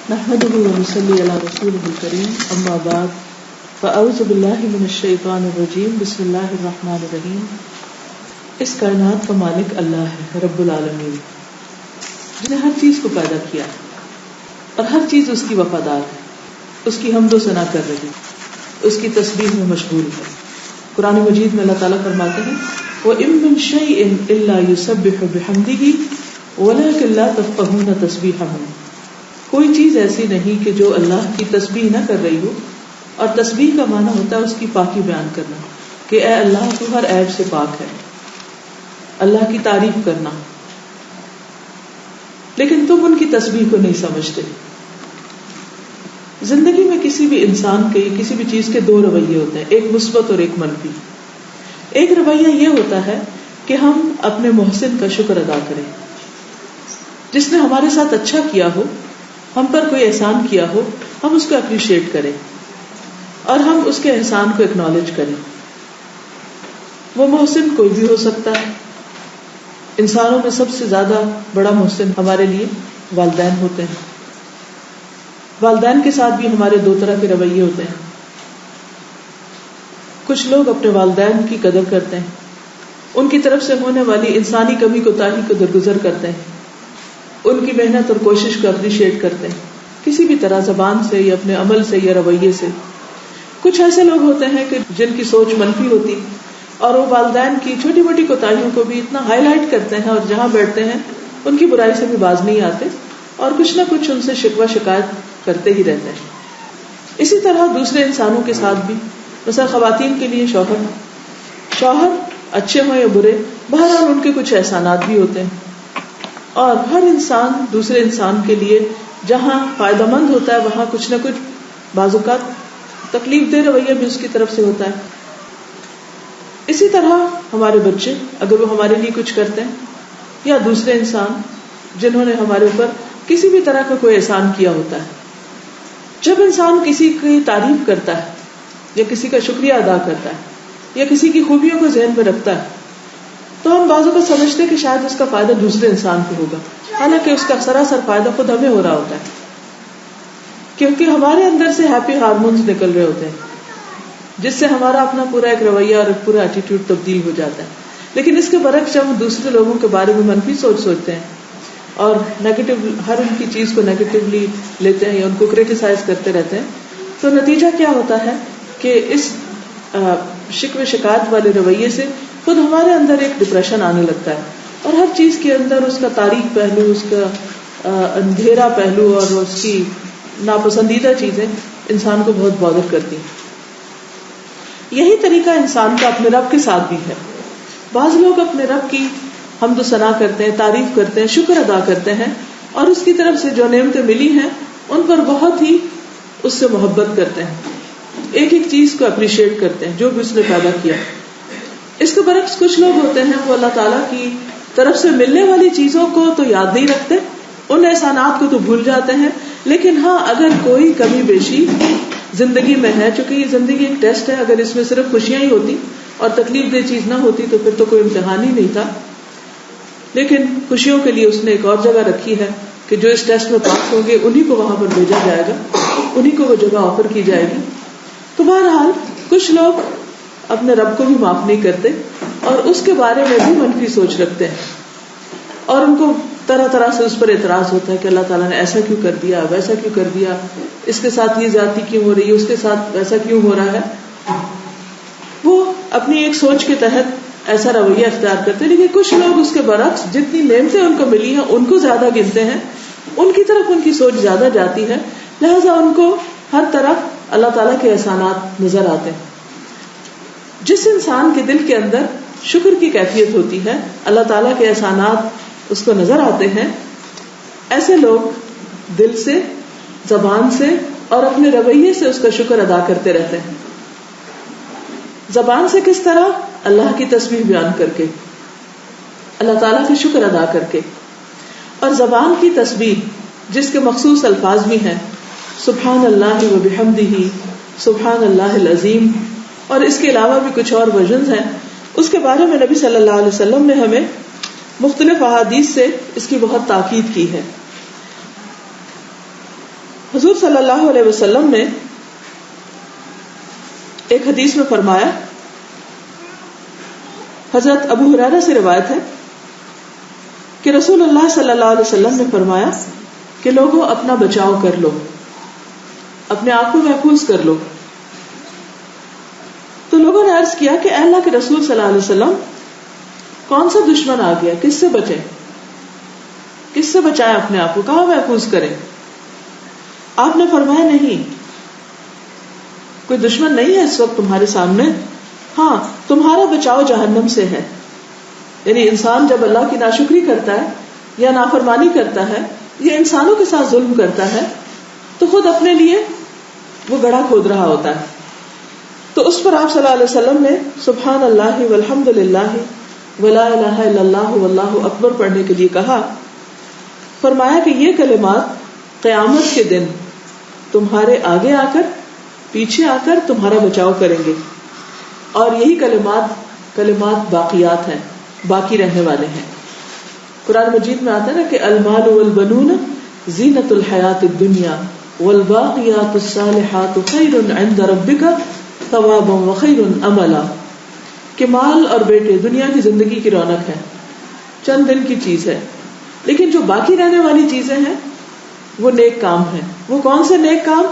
نحمده ونصلي على رسوله الكريم اما بعد فاعوذ بالله من الشیطان الرجیم بسم اللہ الرحمن الرحیم. اس کائنات کا مالک اللہ ہے رب العالمین، جس نے ہر چیز کو پیدا کیا اور ہر چیز اس کی وفادار ہے، اس کی حمد و ثنا کر رہی، اس کی تسبیح میں مشغول ہے. قرآن مجید میں اللہ تعالیٰ فرماتے ہیں وَإِن مِّن شَيْءٍ إِلَّا يُسَبِّحُ بِحَمْدِهِ وَلَٰكِن لَّا تَفْقَهُونَ تَسْبِيحَهُمْ. کوئی چیز ایسی نہیں کہ جو اللہ کی تسبیح نہ کر رہی ہو، اور تسبیح کا معنی ہوتا ہے اس کی پاکی بیان کرنا، کہ اے اللہ تو ہر عیب سے پاک ہے، اللہ کی تعریف کرنا، لیکن تم ان کی تسبیح کو نہیں سمجھتے. زندگی میں کسی بھی انسان کے کسی بھی چیز کے دو رویے ہوتے ہیں، ایک مثبت اور ایک منفی. ایک رویہ یہ ہوتا ہے کہ ہم اپنے محسن کا شکر ادا کریں، جس نے ہمارے ساتھ اچھا کیا ہو، ہم پر کوئی احسان کیا ہو، ہم اس کو اپریشیٹ کریں اور ہم اس کے احسان کو اکنالج کریں. وہ محسن کوئی بھی ہو سکتا ہے. انسانوں میں سب سے زیادہ بڑا محسن ہمارے لیے والدین ہوتے ہیں. والدین کے ساتھ بھی ہمارے دو طرح کے رویے ہوتے ہیں. کچھ لوگ اپنے والدین کی قدر کرتے ہیں، ان کی طرف سے ہونے والی انسانی کمی کوتاہی کو درگزر کرتے ہیں، ان کی محنت اور کوشش کو اپریشیٹ کرتے ہیں، کسی بھی طرح زبان سے یا اپنے عمل سے یا رویے سے. کچھ ایسے لوگ ہوتے ہیں کہ جن کی سوچ منفی ہوتی اور وہ والدین کی چھوٹی موٹی کوتاہیوں کو بھی اتنا ہائی لائٹ کرتے ہیں اور جہاں بیٹھتے ہیں ان کی برائی سے بھی باز نہیں آتے اور کچھ نہ کچھ ان سے شکوہ شکایت کرتے ہی رہتے ہیں. اسی طرح دوسرے انسانوں کے ساتھ بھی، مثلا خواتین کے لیے شوہر اچھے ہوں یا برے، بہرحال ان کے کچھ احسانات بھی ہوتے ہیں. اور ہر انسان دوسرے انسان کے لیے جہاں فائدہ مند ہوتا ہے وہاں کچھ نہ کچھ بعض اوقات تکلیف دہ رویہ بھی اس کی طرف سے ہوتا ہے. اسی طرح ہمارے بچے اگر وہ ہمارے لیے کچھ کرتے ہیں، یا دوسرے انسان جنہوں نے ہمارے اوپر کسی بھی طرح کا کوئی احسان کیا ہوتا ہے، جب انسان کسی کی تعریف کرتا ہے یا کسی کا شکریہ ادا کرتا ہے یا کسی کی خوبیوں کو ذہن میں رکھتا ہے تو ہم بعضوں کو سمجھتے کہ شاید اس کا فائدہ دوسرے انسان کو ہوگا، حالانکہ اس کا سراسر فائدہ خود ہمیں ہو رہا ہوتا ہے، کیونکہ ہمارے اندر سے ہیپی ہارمونز نکل رہے ہوتے ہیں جس سے ہمارا اپنا پورا ایک رویہ اور ایک پورا ایٹیٹیوڈ تبدیل ہو جاتا ہے. لیکن اس کے برعکس جب ہم دوسرے لوگوں کے بارے میں منفی سوچتے ہیں اور نیگیٹو ہر ان کی چیز کو نیگیٹولی لیتے ہیں یا ان کو کریٹیسائز کرتے رہتے ہیں، تو نتیجہ کیا ہوتا ہے کہ اس شکوے شکایت والے رویے سے خود ہمارے اندر ایک ڈپریشن آنے لگتا ہے اور ہر چیز کے اندر اس کا تاریک پہلو، اس کا اندھیرا پہلو اور اس کی ناپسندیدہ چیزیں انسان کو بہت بادر کرتی ہیں. یہی طریقہ انسان کا اپنے رب کے ساتھ بھی ہے. بعض لوگ اپنے رب کی حمد و ثنا کرتے ہیں، تعریف کرتے ہیں، شکر ادا کرتے ہیں اور اس کی طرف سے جو نعمتیں ملی ہیں ان پر بہت ہی اس سے محبت کرتے ہیں، ایک ایک چیز کو اپریشیٹ کرتے ہیں جو بھی اس نے پیدا کیا. اس کے برعکس کچھ لوگ ہوتے ہیں وہ اللہ تعالیٰ کی طرف سے ملنے والی چیزوں کو تو یاد نہیں رکھتے، ان احسانات کو تو بھول جاتے ہیں، لیکن ہاں اگر کوئی کمی بیشی زندگی میں ہے، چونکہ یہ زندگی ایک ٹیسٹ ہے، اگر اس میں صرف خوشیاں ہی ہوتی اور تکلیف دہ چیز نہ ہوتی تو پھر تو کوئی امتحان ہی نہیں تھا. لیکن خوشیوں کے لیے اس نے ایک اور جگہ رکھی ہے کہ جو اس ٹیسٹ میں پاس ہوں گے انہی کو وہاں پر بھیجا جائے گا، انہی کو وہ جگہ آفر کی جائے گی. تو بہرحال کچھ لوگ اپنے رب کو بھی معاف نہیں کرتے اور اس کے بارے میں بھی منفی سوچ رکھتے ہیں اور ان کو طرح طرح سے اس پر اعتراض ہوتا ہے کہ اللہ تعالیٰ نے ایسا کیوں کر دیا، ویسا کیوں کر دیا، اس کے ساتھ یہ زیادتی کیوں ہو رہی ہے، اس کے ساتھ ویسا کیوں ہو رہا ہے. وہ اپنی ایک سوچ کے تحت ایسا رویہ اختیار کرتے ہیں. لیکن کچھ لوگ اس کے برعکس جتنی نعمتیں ان کو ملی ہیں ان کو زیادہ گنتے ہیں، ان کی طرف ان کی سوچ زیادہ جاتی ہے، لہذا ان کو ہر طرف اللہ تعالیٰ کے احسانات نظر آتے ہیں. جس انسان کے دل کے اندر شکر کی کیفیت ہوتی ہے، اللہ تعالیٰ کے احسانات اس کو نظر آتے ہیں، ایسے لوگ دل سے، زبان سے اور اپنے رویے سے اس کا شکر ادا کرتے رہتے ہیں. زبان سے کس طرح؟ اللہ کی تسبیح بیان کر کے، اللہ تعالیٰ کا شکر ادا کر کے. اور زبان کی تسبیح جس کے مخصوص الفاظ بھی ہیں، سبحان اللہ و بحمدہ، سبحان اللہ العظیم، اور اس کے علاوہ بھی کچھ اور ورژنز ہیں. اس کے بارے میں نبی صلی اللہ علیہ وسلم نے ہمیں مختلف احادیث سے اس کی بہت تاکید کی ہے. حضور صلی اللہ علیہ وسلم نے ایک حدیث میں فرمایا، حضرت ابو ہریرہ سے روایت ہے کہ رسول اللہ صلی اللہ علیہ وسلم نے فرمایا کہ لوگوں اپنا بچاؤ کر لو، اپنے آپ کو محفوظ کر لو. تو لوگوں نے عرض کیا کہ اے اللہ کے رسول صلی اللہ علیہ وسلم، کون سا دشمن آ گیا، کس سے بچے، کس سے بچائیں اپنے آپ کو، کہاں محفوظ کریں؟ آپ نے فرمایا نہیں، کوئی دشمن نہیں ہے اس وقت تمہارے سامنے، ہاں تمہارا بچاؤ جہنم سے ہے. یعنی انسان جب اللہ کی ناشکری کرتا ہے یا نافرمانی کرتا ہے یا انسانوں کے ساتھ ظلم کرتا ہے تو خود اپنے لیے وہ گڑھا کھود رہا ہوتا ہے. تو اس پر آپ صلی اللہ علیہ وسلم نے سبحان اللہ والحمد للہ ولا الہ الا اللہ واللہ اکبر پڑھنے کے لیے کہا. فرمایا کہ یہ کلمات قیامت کے دن تمہارے آگے آ کر پیچھے آ کر تمہارا بچاؤ کریں گے، اور یہی کلمات باقیات ہیں، باقی رہنے والے ہیں. قرآن مجید میں آتا ہے نا کہ المال والبنون زینت الحیات الدنیا والباقیات الصالحات خیر عند ربک ثوابا وخیر املا، کہ مال اور بیٹے دنیا کی زندگی کی رونق ہے، چند دن کی چیز ہے، لیکن جو باقی رہنے والی چیزیں ہیں وہ نیک کام ہیں. وہ کون سے نیک کام؟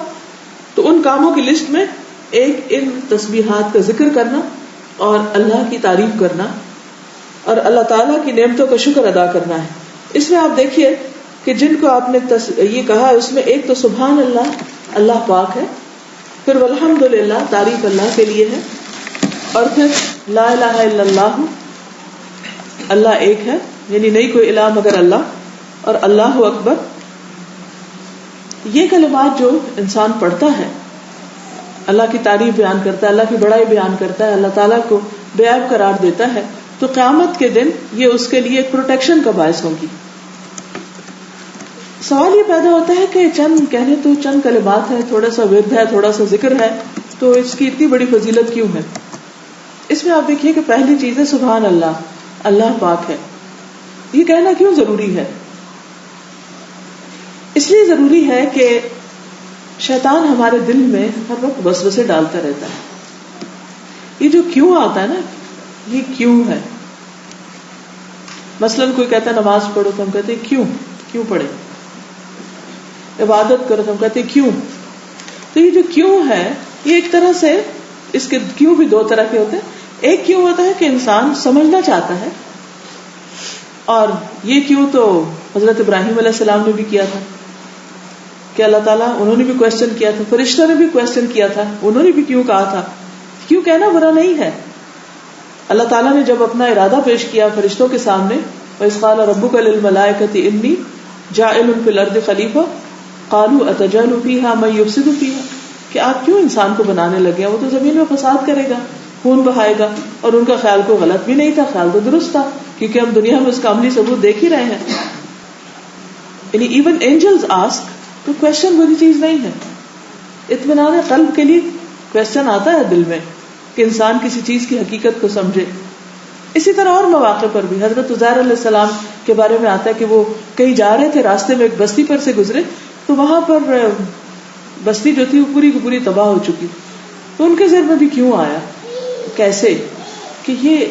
تو ان کاموں کی لسٹ میں ایک ان تسبیحات کا ذکر کرنا اور اللہ کی تعریف کرنا اور اللہ تعالیٰ کی نعمتوں کا شکر ادا کرنا ہے. اس میں آپ دیکھیے کہ جن کو آپ نے یہ کہا اس میں ایک تو سبحان اللہ، اللہ پاک ہے، پھر والحمد للہ، تعریف اللہ کے لیے ہے، اور پھر لا الہ الا اللہ، اللہ ایک ہے، یعنی نہیں کوئی الہ مگر اللہ، اور اللہ اکبر. یہ کلمات جو انسان پڑھتا ہے، اللہ کی تعریف بیان کرتا ہے، اللہ کی بڑائی بیان کرتا ہے، اللہ تعالیٰ کو بے عیب قرار دیتا ہے، تو قیامت کے دن یہ اس کے لیے ایک پروٹیکشن کا باعث ہوگی. سوال یہ پیدا ہوتا ہے کہ چند کہنے تو چند کلمات ہیں، تھوڑا سا ورد ہے، تھوڑا سا ذکر ہے، تو اس کی اتنی بڑی فضیلت کیوں ہے؟ اس میں آپ دیکھیے کہ پہلی چیز ہے سبحان اللہ، اللہ پاک ہے. یہ کہنا کیوں ضروری ہے؟ اس لیے ضروری ہے کہ شیطان ہمارے دل میں ہر وقت وسوسے ڈالتا رہتا ہے. یہ جو کیوں آتا ہے نا، یہ کیوں ہے. مثلاً کوئی کہتا ہے نماز پڑھو تو ہم کہتے ہیں کیوں پڑھے. عبادت کرو تو ہم کہتے ہیں کیوں. تو یہ جو کیوں ہے، یہ ایک طرح سے اس کے کیوں بھی دو طرح کے ہوتے ہیں. ایک کیوں ہوتا ہے کہ انسان سمجھنا چاہتا ہے، اور یہ کیوں تو حضرت ابراہیم علیہ السلام نے بھی کیا تھا کہ اللہ تعالیٰ، انہوں نے بھی کوشچن کیا تھا، فرشتوں نے بھی کوشچن کیا تھا، انہوں نے بھی کیوں کہا تھا. کیوں کہنا برا نہیں ہے. اللہ تعالیٰ نے جب اپنا ارادہ پیش کیا فرشتوں کے سامنے، وَإِذْ قَالَ رَبُّكَ لِلْمَلَائِكَةِ إِنِّي جَاعِلٌ فِي الْأَرْضِ خَلِيفَةً قَالُوا أَتَجْعَلُ فِيهَا مَن يُفْسِدُ فِيهَا، کہ آپ کیوں انسان کو بنانے لگے ہیں، وہ تو زمین میں فساد کرے گا، خون بہائے گا. اور ان کا خیال کوئی غلط بھی نہیں تھا، خیال تو درست تھا، کیونکہ ہم دنیا میں اس کا عملی ثبوت دیکھ ہی رہے ہیں. یعنی ایون اینجلز آسک، تو کوشچن بری چیز نہیں ہے. اطمینان قلب کے لیے کوشچن آتا ہے دل میں کہ انسان کسی چیز کی حقیقت کو سمجھے. اسی طرح اور مواقع پر بھی حضرت عزیر علیہ السلام کے بارے میں آتا ہے کہ وہ کہیں جا رہے تھے، راستے میں ایک بستی پر سے گزرے، تو وہاں پر بستی جو تھی وہ پوری کی پوری تباہ ہو چکی. تو ان کے ذہن میں بھی کیوں آیا، کیسے، کہ یہ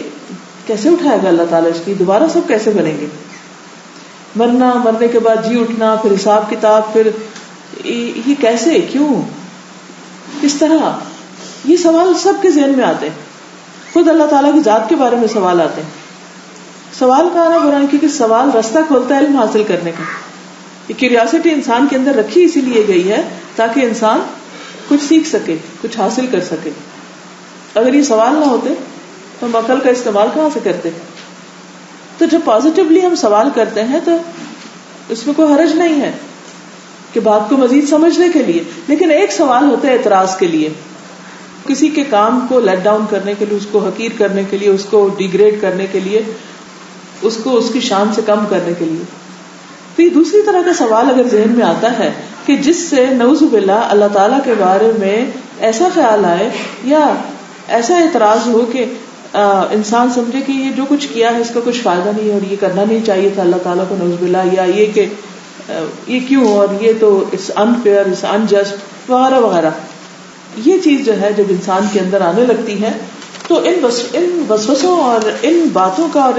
کیسے اٹھائے گا اللہ تعالیٰ، اس کی دوبارہ سب کیسے بنیں گے، مرنا، مرنے کے بعد جی اٹھنا، پھر حساب کتاب، پھر یہ کیسے، کیوں، کس طرح. یہ سوال سب کے ذہن میں آتے ہیں. خود اللہ تعالیٰ کی ذات کے بارے میں سوال آتے ہیں. سوال کا آنا برا نہیں، کیونکہ سوال رستہ کھولتا ہے علم حاصل کرنے کا. یہ کیوریاسٹی انسان کے اندر رکھی اسی لیے گئی ہے تاکہ انسان کچھ سیکھ سکے، کچھ حاصل کر سکے. اگر یہ سوال نہ ہوتے تو ہم عقل کا استعمال کہاں سے کرتے؟ تو جب پازیٹیولی ہم سوال کرتے ہیں تو اس میں کوئی حرج نہیں ہے کہ بات کو مزید سمجھنے کے لیے. لیکن ایک سوال ہوتا ہے اعتراض کے لیے، کسی کے کام کو لیٹ ڈاؤن کرنے کے لیے، اس کو حقیر کرنے کے لیے، اس کو ڈیگریڈ کرنے کے لیے، اس کو اس کی شان سے کم کرنے کے لیے. تو یہ دوسری طرح کا سوال اگر ذہن میں آتا ہے کہ جس سے نعوذ باللہ اللہ تعالیٰ کے بارے میں ایسا خیال آئے یا ایسا اعتراض ہو کہ انسان سمجھے کہ یہ جو کچھ کیا ہے اس کا کچھ فائدہ نہیں ہے اور یہ کرنا نہیں چاہیے تھا اللہ تعالیٰ کو، نعوذ باللہ، یا یہ کہ یہ کیوں، اور یہ تو اٹس انفیئر، اٹس انجسٹ وغیرہ وغیرہ. یہ چیز جو ہے جب انسان کے اندر آنے لگتی ہے تو ان وسوسوں اور ان باتوں کا اور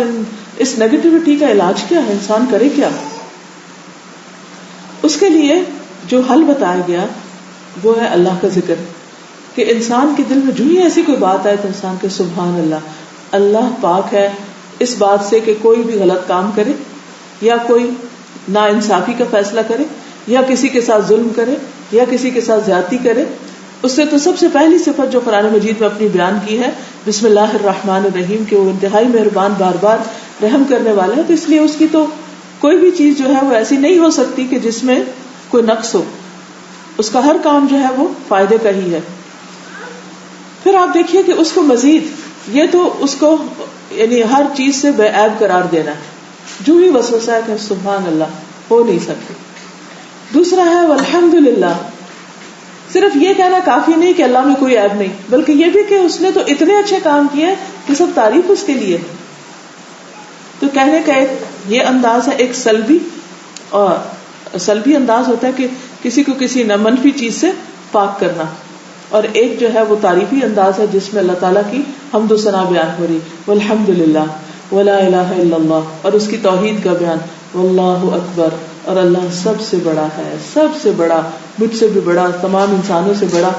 اس نیگیٹیوٹی کا علاج کیا ہے، انسان کرے کیا؟ اس کے لیے جو حل بتایا گیا وہ ہے اللہ کا ذکر. کہ انسان کے دل میں جو ہی ایسی کوئی بات آئے تو انسان کے سبحان اللہ، اللہ پاک ہے اس بات سے کہ کوئی بھی غلط کام کرے یا کوئی ناانصافی کا فیصلہ کرے یا کسی کے ساتھ ظلم کرے یا کسی کے ساتھ زیادتی کرے. اس سے تو سب سے پہلی صفت جو قرآن مجید میں اپنی بیان کی ہے بسم اللہ الرحمن الرحیم، کہ وہ انتہائی مہربان بار بار رحم کرنے والا ہے. تو اس لیے اس کی تو کوئی بھی چیز جو ہے وہ ایسی نہیں ہو سکتی کہ جس میں کوئی نقص ہو. اس کا ہر کام جو ہے وہ فائدے کا ہی ہے. پھر آپ دیکھیے کہ اس کو مزید یہ تو اس کو یعنی ہر چیز سے بے عیب قرار دینا ہے. جو ہی وسوسہ ہے کہ سبحان اللہ ہو نہیں سکتی. دوسرا ہے والحمدللہ. صرف یہ کہنا کافی نہیں کہ اللہ میں کوئی عیب نہیں، بلکہ یہ بھی کہ اس نے تو اتنے اچھے کام کیے کہ سب تعریف اس کے لیے. تو کہنے کا ایک یہ انداز ہے، ایک سلبی انداز ہوتا ہے کہ کسی کو کسی منفی چیز سے پاک کرنا، اور ایک جو ہے وہ تعریفی انداز ہے جس میں اللہ تعالیٰ کی حمد و ثنا بیان ہو رہی، والحمدللہ ولا الہ الا اللہ، اور اس کی توحید کا بیان، واللہ اکبر، اور اللہ سب سے بڑا ہے، سب سے بڑا، مجھ سے بھی بڑا، تمام انسانوں سے بڑا،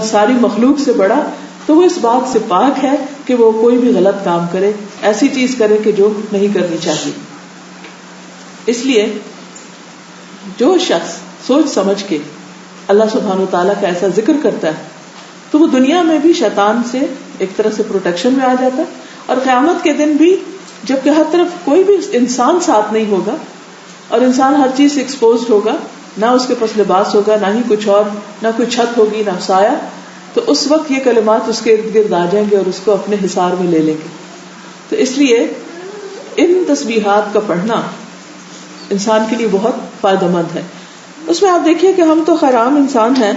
ساری مخلوق سے بڑا. تو وہ اس بات سے پاک ہے کہ وہ کوئی بھی غلط کام کرے، ایسی چیز کرے کہ جو نہیں کرنی چاہیے. اس لیے جو شخص سوچ سمجھ کے اللہ سبحانہ وتعالیٰ کا ایسا ذکر کرتا ہے تو وہ دنیا میں بھی شیطان سے ایک طرح سے پروٹیکشن میں آ جاتا ہے، اور قیامت کے دن بھی جب کہ ہر طرف کوئی بھی انسان ساتھ نہیں ہوگا اور انسان ہر چیز سے ایکسپوزڈ ہوگا، نہ اس کے پاس لباس ہوگا، نہ ہی کچھ اور، نہ کوئی چھت ہوگی، نہ سایہ، تو اس وقت یہ کلمات اس کے ارد گرد آ جائیں گے اور اس کو اپنے حصار میں لے لیں گے. تو اس لیے ان تسبیحات کا پڑھنا انسان کے لیے بہت فائدہ مند ہے. اس میں آپ دیکھیے کہ ہم تو خیر عام انسان ہیں،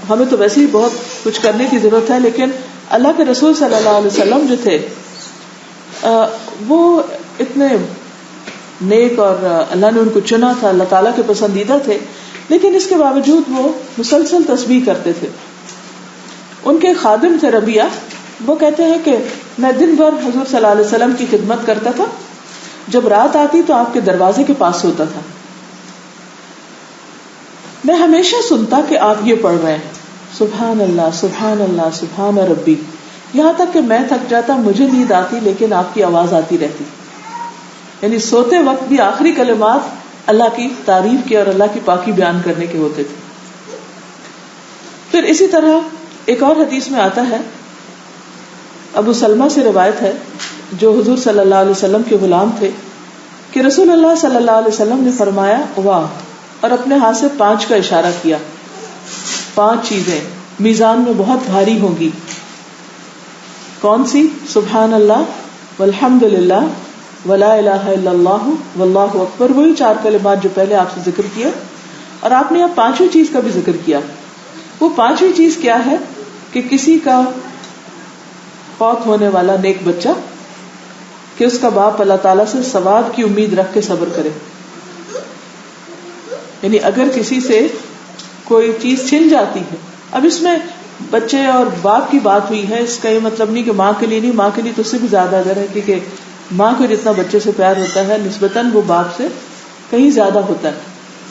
ہمیں تو ویسے ہی بہت کچھ کرنے کی ضرورت ہے، لیکن اللہ کے رسول صلی اللہ علیہ وسلم جو تھے وہ اتنے نیک اور اللہ نے ان کو چنا تھا، اللہ تعالیٰ کے پسندیدہ تھے، لیکن اس کے باوجود وہ مسلسل تسبیح کرتے تھے. ان کے خادم تھے ربیعہ، وہ کہتے ہیں کہ میں دن بھر حضور صلی اللہ علیہ وسلم کی خدمت کرتا تھا، جب رات آتی تو آپ کے دروازے کے پاس ہوتا تھا. میں ہمیشہ سنتا کہ آپ یہ پڑھ رہے ہیں سبحان اللہ سبحان اللہ سبحان ربی، یہاں تک کہ میں تھک جاتا، مجھے نیند آتی لیکن آپ کی آواز آتی رہتی. یعنی سوتے وقت بھی آخری کلمات اللہ کی تعریف کی اور اللہ کی پاکی بیان کرنے کے ہوتے تھے. پھر اسی طرح ایک اور حدیث میں آتا ہے، ابو سلمہ سے روایت ہے جو حضور صلی اللہ علیہ وسلم کے غلام تھے، کہ رسول اللہ صلی اللہ علیہ وسلم نے فرمایا واہ، اور اپنے ہاتھ سے 5 کا اشارہ کیا. 5 چیزیں میزان میں بہت بھاری ہوں گی. کون سی؟ سبحان اللہ والحمد للہ ولا الہ الا اللہ واللہ اکبر، وہی 4 کلمات جو پہلے آپ سے ذکر کیا، اور آپ نے یہاں 5ویں چیز کا بھی ذکر کیا. وہ 5ویں چیز کیا ہے کہ کسی کا فوت ہونے والا نیک بچہ، کہ اس کا باپ اللہ تعالیٰ سے ثواب کی امید رکھ کے صبر کرے. یعنی اگر کسی سے کوئی چیز چھن جاتی ہے، اب اس میں بچے اور باپ کی بات ہوئی ہے، اس کا یہ مطلب نہیں کہ ماں کے لیے نہیں، ماں کے لیے تو اس سے بھی زیادہ اگر ہے، کیونکہ ماں کو جتنا بچے سے پیار ہوتا ہے نسبتاً وہ باپ سے کہیں زیادہ ہوتا ہے.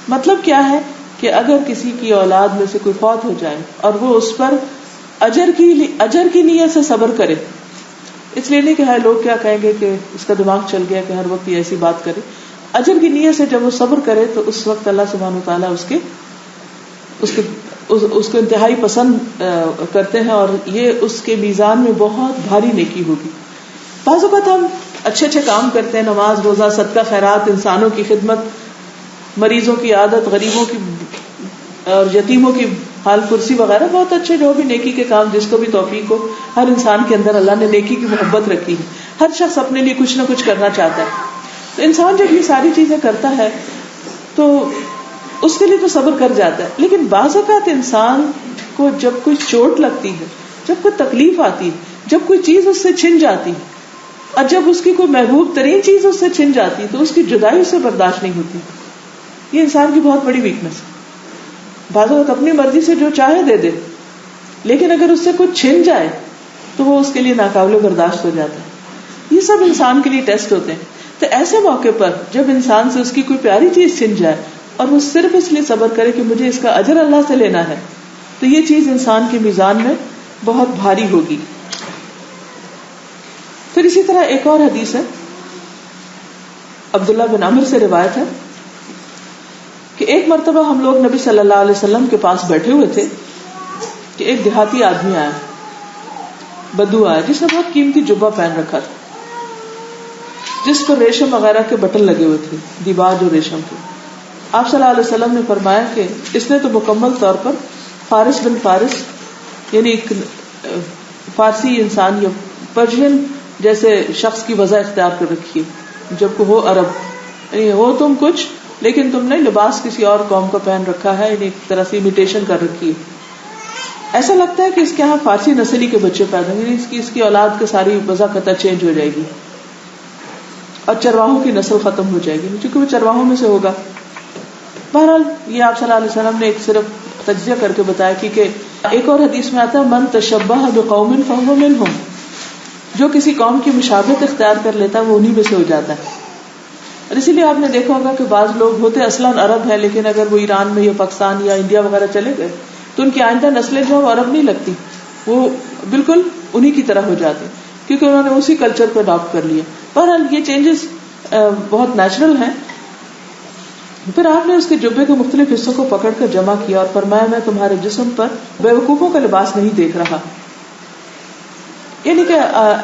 مطلب کیا ہے کہ اگر کسی کی اولاد میں سے کوئی فوت ہو جائے اور وہ اس پر اجر کی نیت سے صبر کرے، اس لیے نہیں کہ لوگ کیا کہیں گے کہ اس کا دماغ چل گیا کہ ہر وقت یہ ایسی بات کرے، اجر کی نیت سے جب وہ صبر کرے تو اس وقت اللہ سبحانہ وتعالیٰ اس کو انتہائی پسند کرتے ہیں، اور یہ اس کے میزان میں بہت بھاری نیکی ہوگی. بعض اوقات ہم اچھے اچھے کام کرتے ہیں، نماز روزہ صدقہ خیرات، انسانوں کی خدمت، مریضوں کی عادت، غریبوں کی اور یتیموں کی حال پرسی وغیرہ، بہت اچھے جو بھی نیکی کے کام، جس کو بھی توفیق ہو. ہر انسان کے اندر اللہ نے نیکی کی محبت رکھی ہے، ہر شخص اپنے لیے کچھ نہ کچھ کرنا چاہتا ہے. تو انسان جب یہ ساری چیزیں کرتا ہے تو اس کے لیے تو صبر کر جاتا ہے. لیکن بعض اوقات انسان کو جب کوئی چوٹ لگتی ہے، جب کوئی تکلیف آتی ہے، جب کوئی چیز اس سے چھن جاتی ہے، اور جب اس کی کوئی محبوب ترین چیز اس سے چھن جاتی ہے، تو اس کی جدائی اسے برداشت نہیں ہوتی. یہ انسان کی بہت بڑی ویکنس ہے. بعض اوقات اپنی مرضی سے جو چاہے دے دے، لیکن اگر اس سے کچھ چھن جائے تو وہ اس کے لیے ناقابل برداشت ہو جاتا ہے. یہ سب انسان کے لیے ٹیسٹ ہوتے ہیں. تو ایسے موقع پر جب انسان سے اس کی کوئی پیاری چیز چھن جائے اور وہ صرف اس لیے صبر کرے کہ مجھے اس کا اجر اللہ سے لینا ہے، تو یہ چیز انسان کے میزان میں بہت بھاری ہوگی. پھر اسی طرح ایک اور حدیث ہے، عبداللہ بن عمر سے روایت ہے کہ ایک مرتبہ ہم لوگ نبی صلی اللہ علیہ وسلم کے پاس بیٹھے ہوئے تھے کہ ایک دیہاتی آدمی آیا، بدو آیا، جس نے بہت قیمتی جبہ پہن رکھا تھا، جس پر ریشم وغیرہ کے بٹن لگے ہوئے تھے، دیباج اور ریشم کے. آپ صلی اللہ علیہ وسلم نے فرمایا کہ اس نے تو مکمل طور پر فارس بن فارس، یعنی ایک فارسی انسان یا پرشین جیسے شخص کی وضع اختیار کر رکھی ہے، جب کو ہو عرب، یعنی ہو تم کچھ لیکن تم نے لباس کسی اور قوم کا پہن رکھا ہے، یعنی ایک طرح سے امیٹیشن کر رکھی ہے. ایسا لگتا ہے کہ اس کے یہاں فارسی نسلی کے بچے پیدا ہوئے، اس کی اولاد کی ساری وضع قطع چینج ہو جائے گی اور چرواہوں کی نسل ختم ہو جائے گی، کیونکہ وہ چرواہوں میں سے ہوگا. بہرحال یہ آپ صلی اللہ علیہ وسلم نے ایک صرف تجزیہ کر کے بتایا، کیونکہ ایک اور حدیث میں آتا ہے من تشبہ بقوم فہو منہم، جو کسی قوم کی مشابہت اختیار کر لیتا ہے وہ انہی میں سے ہو جاتا ہے. اور اسی لیے آپ نے دیکھا ہوگا کہ بعض لوگ ہوتے اصلاً عرب ہیں، لیکن اگر وہ ایران میں یا پاکستان یا انڈیا وغیرہ چلے گئے تو ان کی آئندہ نسلیں جو عرب نہیں لگتی، وہ بالکل انہی کی طرح ہو جاتے کیونکہ انہوں نے اسی کلچر کو اڈاپٹ کر لیا. بہرحال یہ چینجز بہت نیچرل ہیں. پھر آپ نے اس کے جبے کے مختلف حصوں کو پکڑ کر جمع کیا اور فرمایا میں تمہارے جسم پر بیوقوفوں کا لباس نہیں دیکھ رہا، یعنی کہ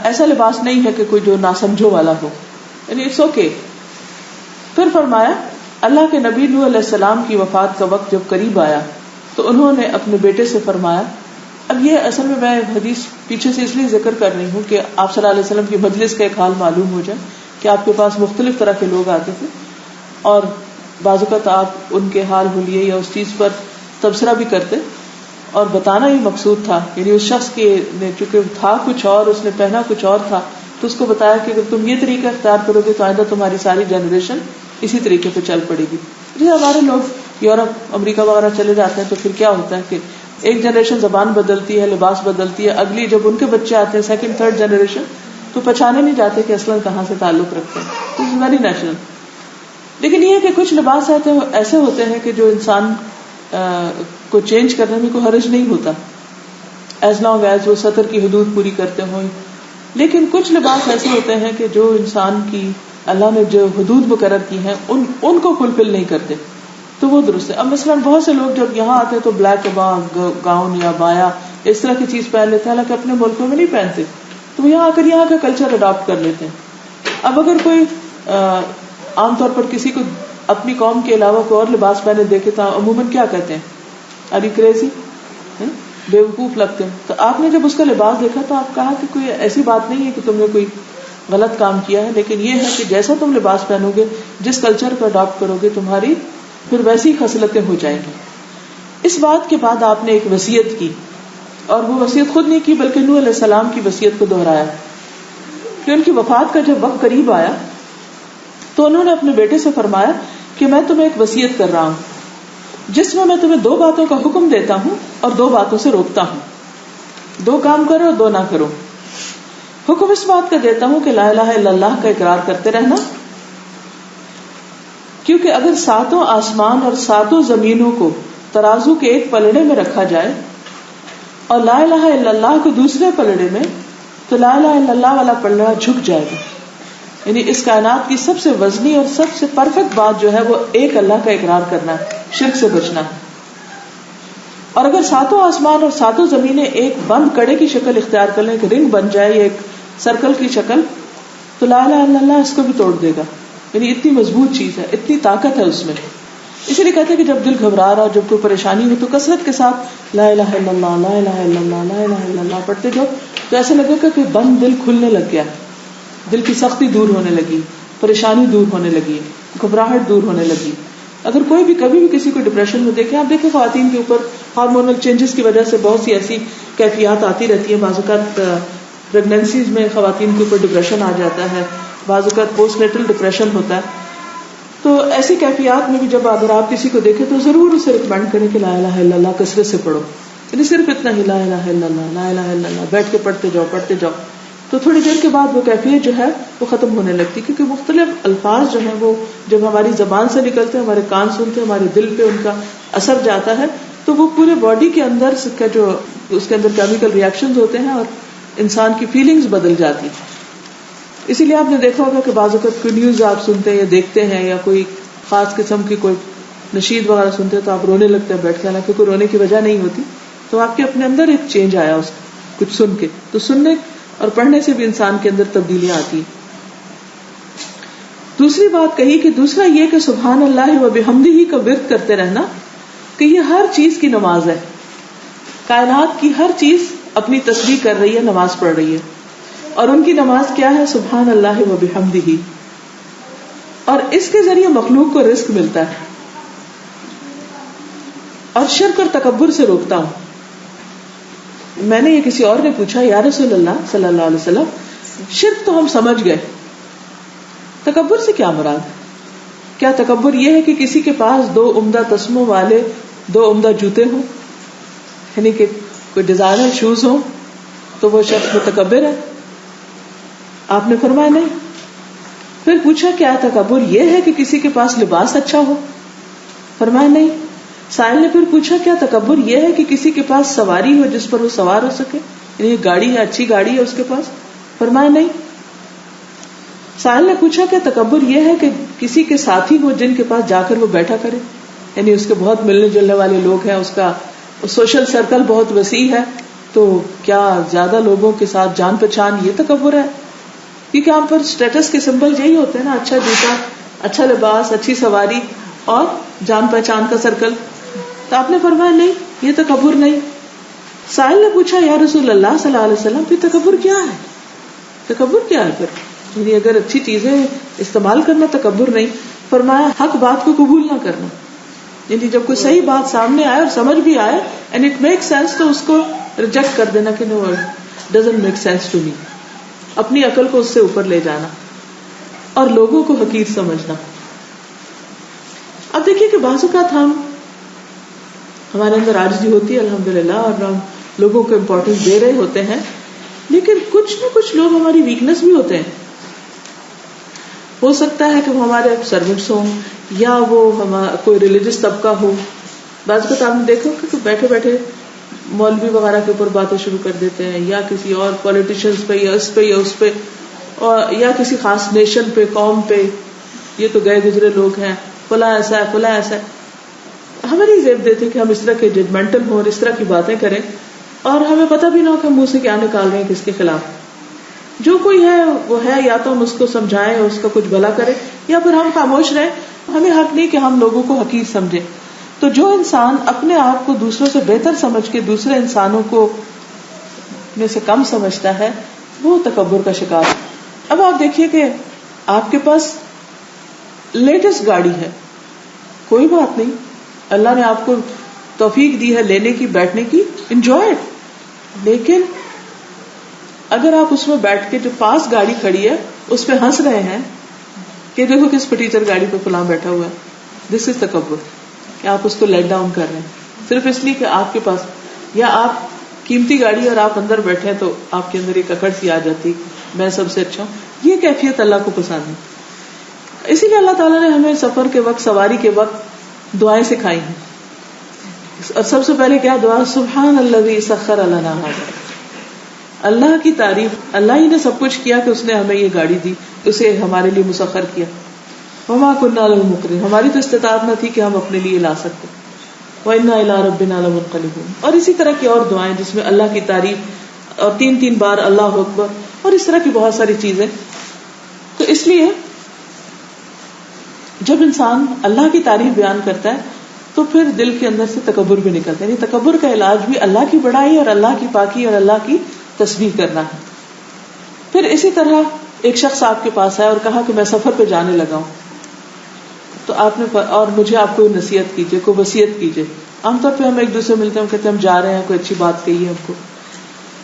ایسا لباس نہیں ہے کہ کوئی جو ناسمجھو والا ہو، یعنی اٹس اوکے. پھر فرمایا اللہ کے نبی نوح علیہ السلام کی وفات کا وقت جب قریب آیا تو انہوں نے اپنے بیٹے سے فرمایا. اب یہ اصل میں حدیث پیچھے سے اس لیے ذکر کر رہی ہوں کہ آپ صلی اللہ علیہ وسلم کی مجلس کا ایک حال معلوم ہو جائے کہ آپ کے پاس مختلف طرح کے لوگ آتے تھے اور بعض اوقات آپ ان کے حال حلیے یا اس چیز پر تبصرہ بھی کرتے، اور بتانا ہی مقصود تھا. یعنی اس شخص کے چونکہ تھا کچھ اور، اس نے پہنا کچھ اور تھا، تو اس کو بتایا کہ اگر تم یہ طریقہ اختیار کرو گے تو آئندہ تمہاری ساری جنریشن اسی طریقے پہ چل پڑے گی. جیسے ہمارے لوگ یورپ امریکہ وغیرہ چلے جاتے ہیں تو پھر کیا ہوتا ہے کہ ایک جنریشن زبان بدلتی ہے، لباس بدلتی ہے، اگلی جب ان کے بچے آتے ہیں سیکنڈ تھرڈ جنریشن تو پہچانے نہیں جاتے کہ اصلاً کہاں سے تعلق رکھتے ہیں. It is very natural. لیکن یہ کہ کچھ لباس ایسے ہوتے ہیں کہ جو انسان کو چینج کرنے میں کوئی حرج نہیں ہوتا ایز لانگ ایز وہ سطر کی حدود پوری کرتے ہوں. لیکن کچھ لباس ایسے ہوتے ہیں کہ جو انسان کی اللہ نے جو حدود مقرر کی ہیں ان کو فلفل نہیں کرتے، تو وہ درست ہے. اب مثلاً بہت سے لوگ جب یہاں آتے ہیں تو بلیک گاؤن یا بایا اس طرح کی چیز پہن لیتے ہیں، حالانکہ اپنے ملکوں میں نہیں پہنتے، تو وہ یہاں آ کر یہاں کا کلچر اڈاپٹ کر لیتے ہیں. اب اگر کوئی عام طور پر کسی کو اپنی قوم کے علاوہ کوئی اور لباس پہنے دیکھے تو عموماً کیا کہتے ہیں، اری کریزی، بیوقوف لگتے ہیں. تو آپ نے جب اس کا لباس دیکھا تو آپ کہا کہ کوئی ایسی بات نہیں ہے کہ تم نے کوئی غلط کام کیا ہے، لیکن یہ ہے کہ جیسا تم لباس پہنو گے، جس کلچر کو اڈاپٹ کرو گے، تمہاری پھر ویسی خصلتیں ہو جائیں گی. اس بات کے بعد آپ نے ایک وصیت کی، اور وہ وصیت خود نہیں کی بلکہ نوح علیہ السلام کی وصیت کو دہرایا کہ ان کی وفات کا جب وقت قریب آیا تو انہوں نے اپنے بیٹے سے فرمایا کہ میں تمہیں ایک وصیت کر رہا ہوں جس میں میں تمہیں 2 باتوں کا حکم دیتا ہوں اور 2 باتوں سے روکتا ہوں. 2 کام کرو اور 2 نہ کرو. حکم اس بات کا دیتا ہوں کہ لا الہ الا اللہ کا اقرار کرتے رہنا، کیونکہ اگر 7 آسمان اور 7 زمینوں کو ترازو کے ایک پلڑے میں رکھا جائے اور لا الہ الا اللہ کو دوسرے پلڑے میں، تو لا الہ الا اللہ والا پلڑا جھک جائے گا. یعنی اس کائنات کی سب سے وزنی اور سب سے پرفیکٹ بات جو ہے وہ ایک اللہ کا اقرار کرنا ہے، شرک سے بچنا ہے. اور اگر 7 آسمان اور 7 زمینیں ایک بند کڑے کی شکل اختیار کر لیں، ایک رنگ بن جائے یا ایک سرکل کی شکل، تو لا الہ الا اللہ اس کو بھی توڑ دے گا. یعنی اتنی مضبوط چیز ہے، اتنی طاقت ہے اس میں. اسی لیے کہتے ہیں کہ جب دل گھبرا رہا، جب کوئی پریشانی ہو تو کثرت کے ساتھ لا الہ الا اللہ لا الہ الا اللہ لا الہ الا اللہ پڑھتے جاؤ، تو ایسا لگے گا کہ بند دل کھلنے لگ گیا، دل کی سختی دور ہونے لگی، پریشانی دور ہونے لگی، گھبراہٹ دور ہونے لگی. اگر کوئی بھی کبھی بھی کسی کو ڈپریشن میں دیکھیں، آپ دیکھیں خواتین کے اوپر ہارمونل چینجز کی وجہ سے بہت سی ایسی کیفیات آتی رہتی ہیں. بعض اوقات پریگنینسیز میں خواتین کے اوپر ڈپریشن آ جاتا ہے، بعض اوقات پوسٹ نیٹل ڈپریشن ہوتا ہے. تو ایسی کیفیات میں بھی جب اگر آپ کسی کو دیکھیں تو ضرور اسے ریکمینڈ کریں کہ لا الہ الا اللہ کثرت سے پڑھو، یعنی صرف اتنا ہی لا الہ الا اللہ لا الہ الا اللہ بیٹھ کے پڑھتے جاؤ. تو تھوڑی دیر کے بعد وہ کیفیت جو ہے وہ ختم ہونے لگتی، کیونکہ مختلف الفاظ جو ہیں وہ جب ہماری زبان سے نکلتے ہیں، ہمارے کان سنتے ہیں، ہمارے دل پہ ان کا اثر جاتا ہے، تو وہ پورے باڈی کے اندر کا جو اس کے اندر کیمیکل ریئیکشنز ہوتے ہیں اور انسان کی فیلنگز بدل جاتی. اسی لیے آپ نے دیکھا ہوگا کہ بعض اوقات کوئی نیوز آپ سنتے ہیں یا دیکھتے ہیں یا کوئی خاص قسم کی کوئی نشید وغیرہ سنتے ہیں تو آپ رونے لگتے ہیں بیٹھ کے، حالانکہ کوئی رونے کی وجہ نہیں ہوتی، تو آپ کے اپنے اندر ایک چینج آیا اس کچھ سن کے. تو سننے اور پڑھنے سے بھی انسان کے اندر تبدیلیاں آتی ہیں. دوسری بات کہی کہ دوسرا یہ کہ سبحان اللہ و بحمدہ کا ورد کرتے رہنا، کہ یہ ہر چیز کی نماز ہے. کائنات کی ہر چیز اپنی تسبیح کر رہی ہے، نماز پڑھ رہی ہے، اور ان کی نماز کیا ہے؟ سبحان اللہ و بحمدہ. اور اس کے ذریعے مخلوق کو رزق ملتا ہے اور شرک اور تکبر سے روکتا ہوں. میں نے یہ کسی اور نے پوچھا، یا رسول اللہ صلی اللہ علیہ وسلم، شرک تو ہم سمجھ گئے، تکبر سے کیا مراد ہے؟ کیا تکبر یہ ہے کہ کسی کے پاس 2 عمدہ تسموں والے 2 عمدہ جوتے ہوں، یعنی کہ کوئی ڈیزائنر شوز ہوں تو وہ شخص متکبر ہے؟ آپ نے فرمایا نہیں. پھر پوچھا کیا تکبر یہ ہے کہ کسی کے پاس لباس اچھا ہو؟ فرمایا نہیں. سائل نے پھر پوچھا کیا تکبر یہ ہے کہ کسی کے پاس سواری ہو جس پر وہ سوار ہو سکے، یعنی گاڑی ہے، اچھی گاڑی ہے اس کے پاس؟ فرمایا نہیں. سائل نے پوچھا کیا تکبر یہ ہے کہ کسی کے ساتھی ہو جن کے پاس جا کر وہ بیٹھا کرے، یعنی اس کے بہت ملنے جلنے والے لوگ ہیں، اس کا سوشل سرکل بہت وسیع ہے، تو کیا زیادہ لوگوں کے ساتھ جان پہچان یہ تکبر ہے؟ کیونکہ آپ پر اسٹیٹس کے سمبل یہی ہوتے ہیں نا، اچھا جوتا، اچھا لباس، اچھی سواری اور جان پہچان کا سرکل. تو آپ نے فرمایا نہیں، یہ تکبر نہیں. سائل نے پوچھا یا رسول اللہ صلی اللہ علیہ وسلم پھر تکبر کیا ہے؟ تکبر کیا ہے پھر؟ یعنی اگر اچھی چیزیں استعمال کرنا تکبر نہیں. فرمایا حق بات کو قبول نہ کرنا، یعنی جب کوئی صحیح بات سامنے آئے اور سمجھ بھی آئے اینڈ اٹ میک سینس تو اس کو ریجیکٹ کر دینا کہ no doesn't make sense to me. اپنی عقل کو اس سے اوپر لے جانا اور لوگوں کو حقیر سمجھنا. اب دیکھیے کہ بعض اوقات ہمارے اندر عاجزی ہوتی ہے الحمدللہ، اور ہم لوگوں کو امپورٹنس دے رہے ہوتے ہیں، لیکن کچھ نہ کچھ لوگ ہماری ویکنس بھی ہوتے ہیں. ہو سکتا ہے کہ وہ ہمارے سرونٹس ہوں یا وہ کوئی ریلیجس طبقہ ہو. بعض اوقات آپ نے دیکھا کہ بیٹھے بیٹھے مولوی وغیرہ کے اوپر باتیں شروع کر دیتے ہیں، یا کسی اور پولیٹیشنز پہ یا اس پہ یا اس پہ، اور یا کسی خاص نیشن پہ، قوم پہ، یہ تو گئے گزرے لوگ ہیں، فلاں ایسا ہے فلاں ایسا ہے. ہمیں نہیں زیب دیتے کہ ہم اس طرح کے ججمنٹل ہوں اور اس طرح کی باتیں کریں، اور ہمیں پتہ بھی نہ ہو کہ ہم منہ سے کیا نکال رہے ہیں کس کے خلاف. جو کوئی ہے وہ ہے، یا تو ہم اس کو سمجھائیں اور اس کا کچھ بھلا کریں، یا پھر ہم خاموش رہیں. ہمیں حق نہیں کہ ہم لوگوں کو حقیر سمجھیں. تو جو انسان اپنے آپ کو دوسروں سے بہتر سمجھ کے دوسرے انسانوں کو میں سے کم سمجھتا ہے وہ تکبر کا شکار ہے. اب آپ دیکھیے کہ آپ کے پاس لیٹسٹ گاڑی ہے، کوئی بات نہیں، اللہ نے آپ کو توفیق دی ہے لینے کی، بیٹھنے کی، انجوائے. لیکن اگر آپ اس میں بیٹھ کے جو پاس گاڑی کھڑی ہے اس پہ ہنس رہے ہیں کہ دیکھو کس پٹیچر گاڑی پہ فلاں بیٹھا ہوا ہے، دس از تکبر، کہ آپ اس کو لیٹ ڈاؤن کر رہے ہیں صرف اس لیے کہ آپ کے پاس، یا آپ قیمتی گاڑی اور آپ اندر بیٹھے ہیں تو آپ کے اندر ایک اکڑ سی آ جاتی میں سب سے اچھا ہوں. یہ کیفیت اللہ کو پسند ہے. اسی لیے اللہ تعالیٰ نے ہمیں سفر کے وقت، سواری کے وقت دعائیں سکھائی ہیں. اور سب سے پہلے کیا دعا؟ سبحان الذی سخر لنا ھذا. اللہ کی تعریف، اللہ ہی نے سب کچھ کیا کہ اس نے ہمیں یہ گاڑی دی، اسے ہمارے لیے مسخر کیا. وما كنا له مقرنين، ہماری تو استطاعت نہ تھی کہ ہم اپنے لیے لا سکتے. وَإِنَّا إِلَىٰ رَبِّنَا لَمُنقَلِبُونَ. اور اسی طرح کی اور دعائیں جس میں اللہ کی تعریف اور 3 بار اللہ اکبر اور اس طرح کی بہت ساری چیزیں. تو اس لیے جب انسان اللہ کی تعریف بیان کرتا ہے تو پھر دل کے اندر سے تکبر بھی نکلتا ہے. یعنی تکبر کا علاج بھی اللہ کی بڑائی اور اللہ کی پاکی اور اللہ کی تسبیح کرنا ہے. پھر اسی طرح ایک شخص آپ کے پاس آیا اور کہا کہ میں سفر پہ جانے لگا ہوں، تو آپ نے اور مجھے آپ کو نصیحت کیجیے، کوئی وصیت کیجیے. عام طور پہ ہم ایک دوسرے ملتے ہیں، کہتے ہیں ہم جا رہے ہیں، کوئی اچھی بات کہی ہے ہم کو.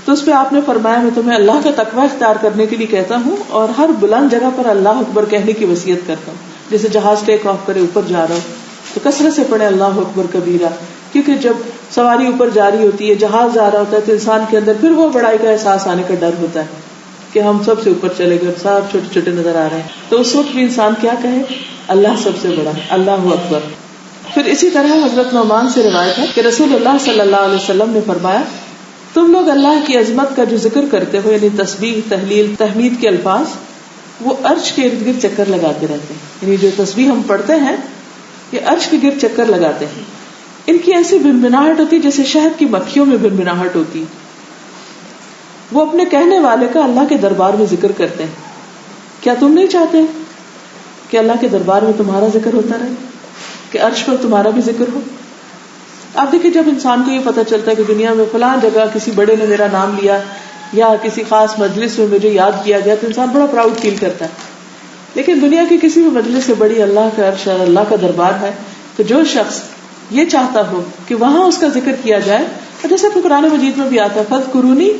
تو اس پہ آپ نے فرمایا میں تمہیں اللہ کا تقوی اختیار کرنے کے لیے کہتا ہوں اور ہر بلند جگہ پر اللہ اکبر کہنے کی وصیت کرتا ہوں. جیسے جہاز ٹیک آف کرے اوپر جا رہا ہو تو کثرت سے پڑھے اللہ اکبر کبیرہ، کیونکہ جب سواری اوپر جاری ہوتی ہے، جہاز جا رہا ہوتا ہے، تو انسان کے اندر پھر وہ بڑائی کا احساس آنے کا ڈر ہوتا ہے کہ ہم سب سے اوپر چلے گئے، سب چھوٹے چھوٹے نظر آ رہے ہیں، تو اس وقت بھی انسان کیا کہے؟ اللہ سب سے بڑا ہے، اللہ اکبر. پھر اسی طرح حضرت نعمان سے روایت ہے کہ رسول اللہ صلی اللہ علیہ وسلم نے فرمایا تم لوگ اللہ کی عظمت کا جو ذکر کرتے ہو، یعنی تسبیح، تحلیل، تحمید کے الفاظ، وہ عرش کے ارد گرد چکر لگاتے رہتے ہیں. یعنی جو تسبیح ہم پڑھتے ہیں یہ عرش کے گرد چکر لگاتے ہیں. ان کی ایسی بنبناہٹ ہوتی جیسے شہد کی مکھیوں میں بنبناہٹ ہوتی. وہ اپنے کہنے والے کا اللہ کے دربار میں ذکر کرتے ہیں. کیا تم نہیں چاہتے کہ اللہ کے دربار میں تمہارا ذکر ہوتا رہے، کہ عرش پر تمہارا بھی ذکر ہو؟ آپ دیکھیں جب انسان کو یہ پتہ چلتا ہے کہ دنیا میں فلاں جگہ کسی بڑے نے میرا نام لیا یا کسی خاص مجلس میں مجھے یاد کیا گیا تو انسان بڑا پراؤڈ فیل کرتا ہے. لیکن دنیا کی کسی بھی مجلس سے بڑی اللہ کا عرش، اللہ کا دربار ہے. تو جو شخص یہ چاہتا ہو کہ وہاں اس کا ذکر کیا جائے، اور جیسے کہ قرآن مجید میں بھی آتا ہے فَاذْكُرُونِی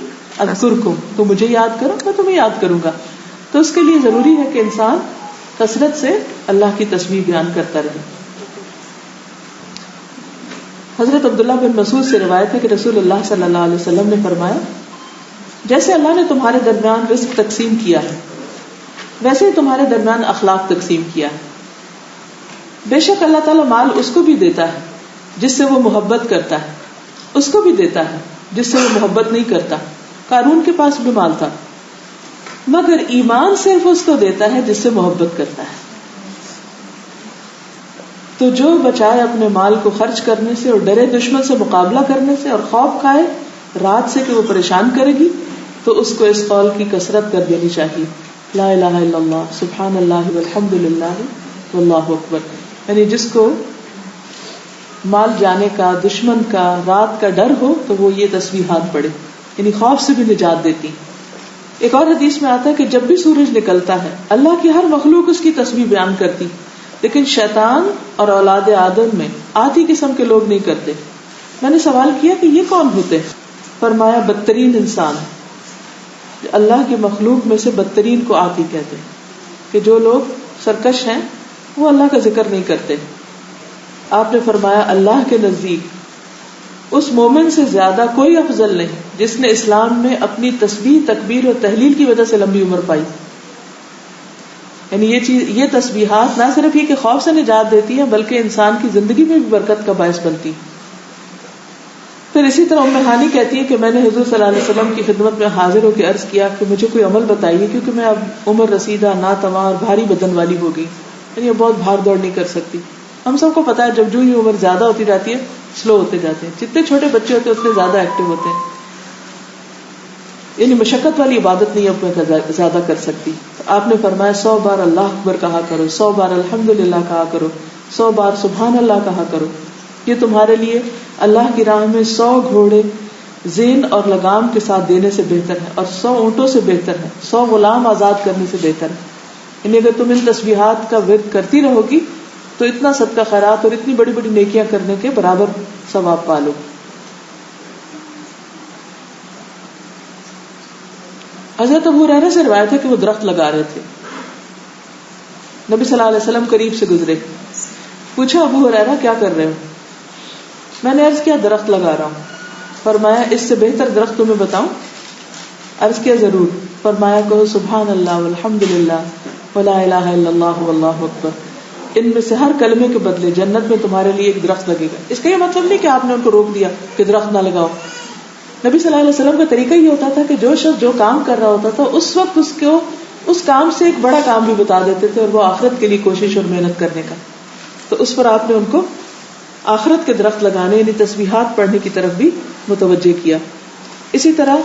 اذکرکم، تو مجھے یاد کرو میں تمہیں یاد کروں گا. تو اس کے لیے ضروری ہے کہ انسان کثرت سے اللہ کی تسبیح بیان کرتا رہے. حضرت عبداللہ بن مسعود سے روایت ہے کہ رسول اللہ صلی اللہ علیہ وسلم نے فرمایا جیسے اللہ نے تمہارے درمیان رزق تقسیم کیا ہے ویسے ہی تمہارے درمیان اخلاق تقسیم کیا ہے. بے شک اللہ تعالیٰ مال اس کو بھی دیتا ہے جس سے وہ محبت کرتا ہے، اس کو بھی دیتا ہے جس سے وہ محبت نہیں کرتا. قارون کے پاس بھی مال تھا، مگر ایمان صرف اس کو دیتا ہے جس سے محبت کرتا ہے. تو جو بچائے اپنے مال کو خرچ کرنے سے اور ڈرے دشمن سے مقابلہ کرنے سے اور خوف کھائے رات سے کہ وہ پریشان کرے گی، تو اس کو اس قول کی کثرت کر دینی چاہیے، لا الہ الا اللہ، سبحان اللہ والحمد للہ واللہ اکبر. یعنی جس کو مال جانے کا، دشمن کا، رات کا ڈر ہو تو وہ یہ تسبیحات پڑھے، یعنی خوف سے بھی نجات دیتی. ایک اور حدیث میں آتا ہے کہ جب بھی سورج نکلتا ہے اللہ کی ہر مخلوق اس کی تسبیح بیان کرتی، لیکن شیطان اور اولاد آدم میں آتی قسم کے لوگ نہیں کرتے. میں نے سوال کیا کہ یہ کون ہوتے ہیں؟ فرمایا بدترین انسان. اللہ کی مخلوق میں سے بدترین کو آتی کہتے ہیں، کہ جو لوگ سرکش ہیں وہ اللہ کا ذکر نہیں کرتے. آپ نے فرمایا اللہ کے نزدیک اس مومن سے زیادہ کوئی افضل نہیں جس نے اسلام میں اپنی تسبیح، تکبیر اور تحلیل کی وجہ سے لمبی عمر پائی. یعنی یہ تسبیحات نہ صرف یہ کہ خوف سے نجات دیتی ہیں بلکہ انسان کی زندگی میں بھی برکت کا باعث بنتی. پھر اسی طرح ام ہانی کہتی ہے کہ میں نے حضور صلی اللہ علیہ وسلم کی خدمت میں حاضر ہو کے عرض کیا کہ مجھے کوئی عمل بتائیے، کیونکہ میں اب عمر رسیدہ، ناتواں اور بھاری بدن والی ہو گئی، یعنی بہت بھاگ دوڑ نہیں کر سکتی. ہم سب کو پتا ہے جب جو ہی عمر زیادہ ہوتی جاتی ہے سلو ہوتے جاتے ہیں. جتنے چھوٹے بچے ہوتے ہیں اتنے زیادہ ایکٹیو ہوتے ہیں، یعنی مشقت والی عبادت نہیں اب میں زیادہ کر سکتی. آپ نے فرمایا 100 بار اللہ اکبر کہا کرو، 100 بار الحمدللہ کہا کرو، 100 بار سبحان اللہ کہا کرو. یہ تمہارے لیے اللہ کی راہ میں 100 گھوڑے زین اور لگام کے ساتھ دینے سے بہتر ہے، اور 100 اونٹوں سے بہتر ہے، 100 غلام آزاد کرنے سے بہتر ہے. یعنی اگر تم ان تسبیحات کا ورد کرتی رہو گی تو اتنا صدقہ خیرات اور اتنی بڑی بڑی نیکیاں کرنے کے برابر ثواب پالو. حضرت ابو ہریرہ سے روایت ہے کہ وہ درخت لگا رہے تھے، نبی صلی اللہ علیہ وسلم قریب سے گزرے. پوچھا ابو ہریرہ کیا کر رہے ہو؟ میں نے عرض کیا درخت لگا رہا ہوں. فرمایا اس سے بہتر درخت تمہیں بتاؤں؟ عرض کیا ضرور. فرمایا کہو سبحان اللہ والحمد للہ ولا الہ الا اللہ واللہ اکبر. ان میں سے ہر کلمے کے بدلے جنت میں تمہارے لیے ایک درخت لگے گا. اس کا یہ مطلب نہیں کہ آپ نے ان کو روک دیا کہ درخت نہ لگاؤ. نبی صلی اللہ علیہ وسلم کا طریقہ یہ ہوتا تھا کہ جو شخص جو کام کر رہا ہوتا تھا اس وقت اس کو اس کام سے ایک بڑا کام بھی بتا دیتے تھے، اور وہ آخرت کے لیے کوشش اور محنت کرنے کا. تو اس پر آپ نے ان کو آخرت کے درخت لگانے یعنی تسبیحات پڑھنے کی طرف بھی متوجہ کیا. اسی طرح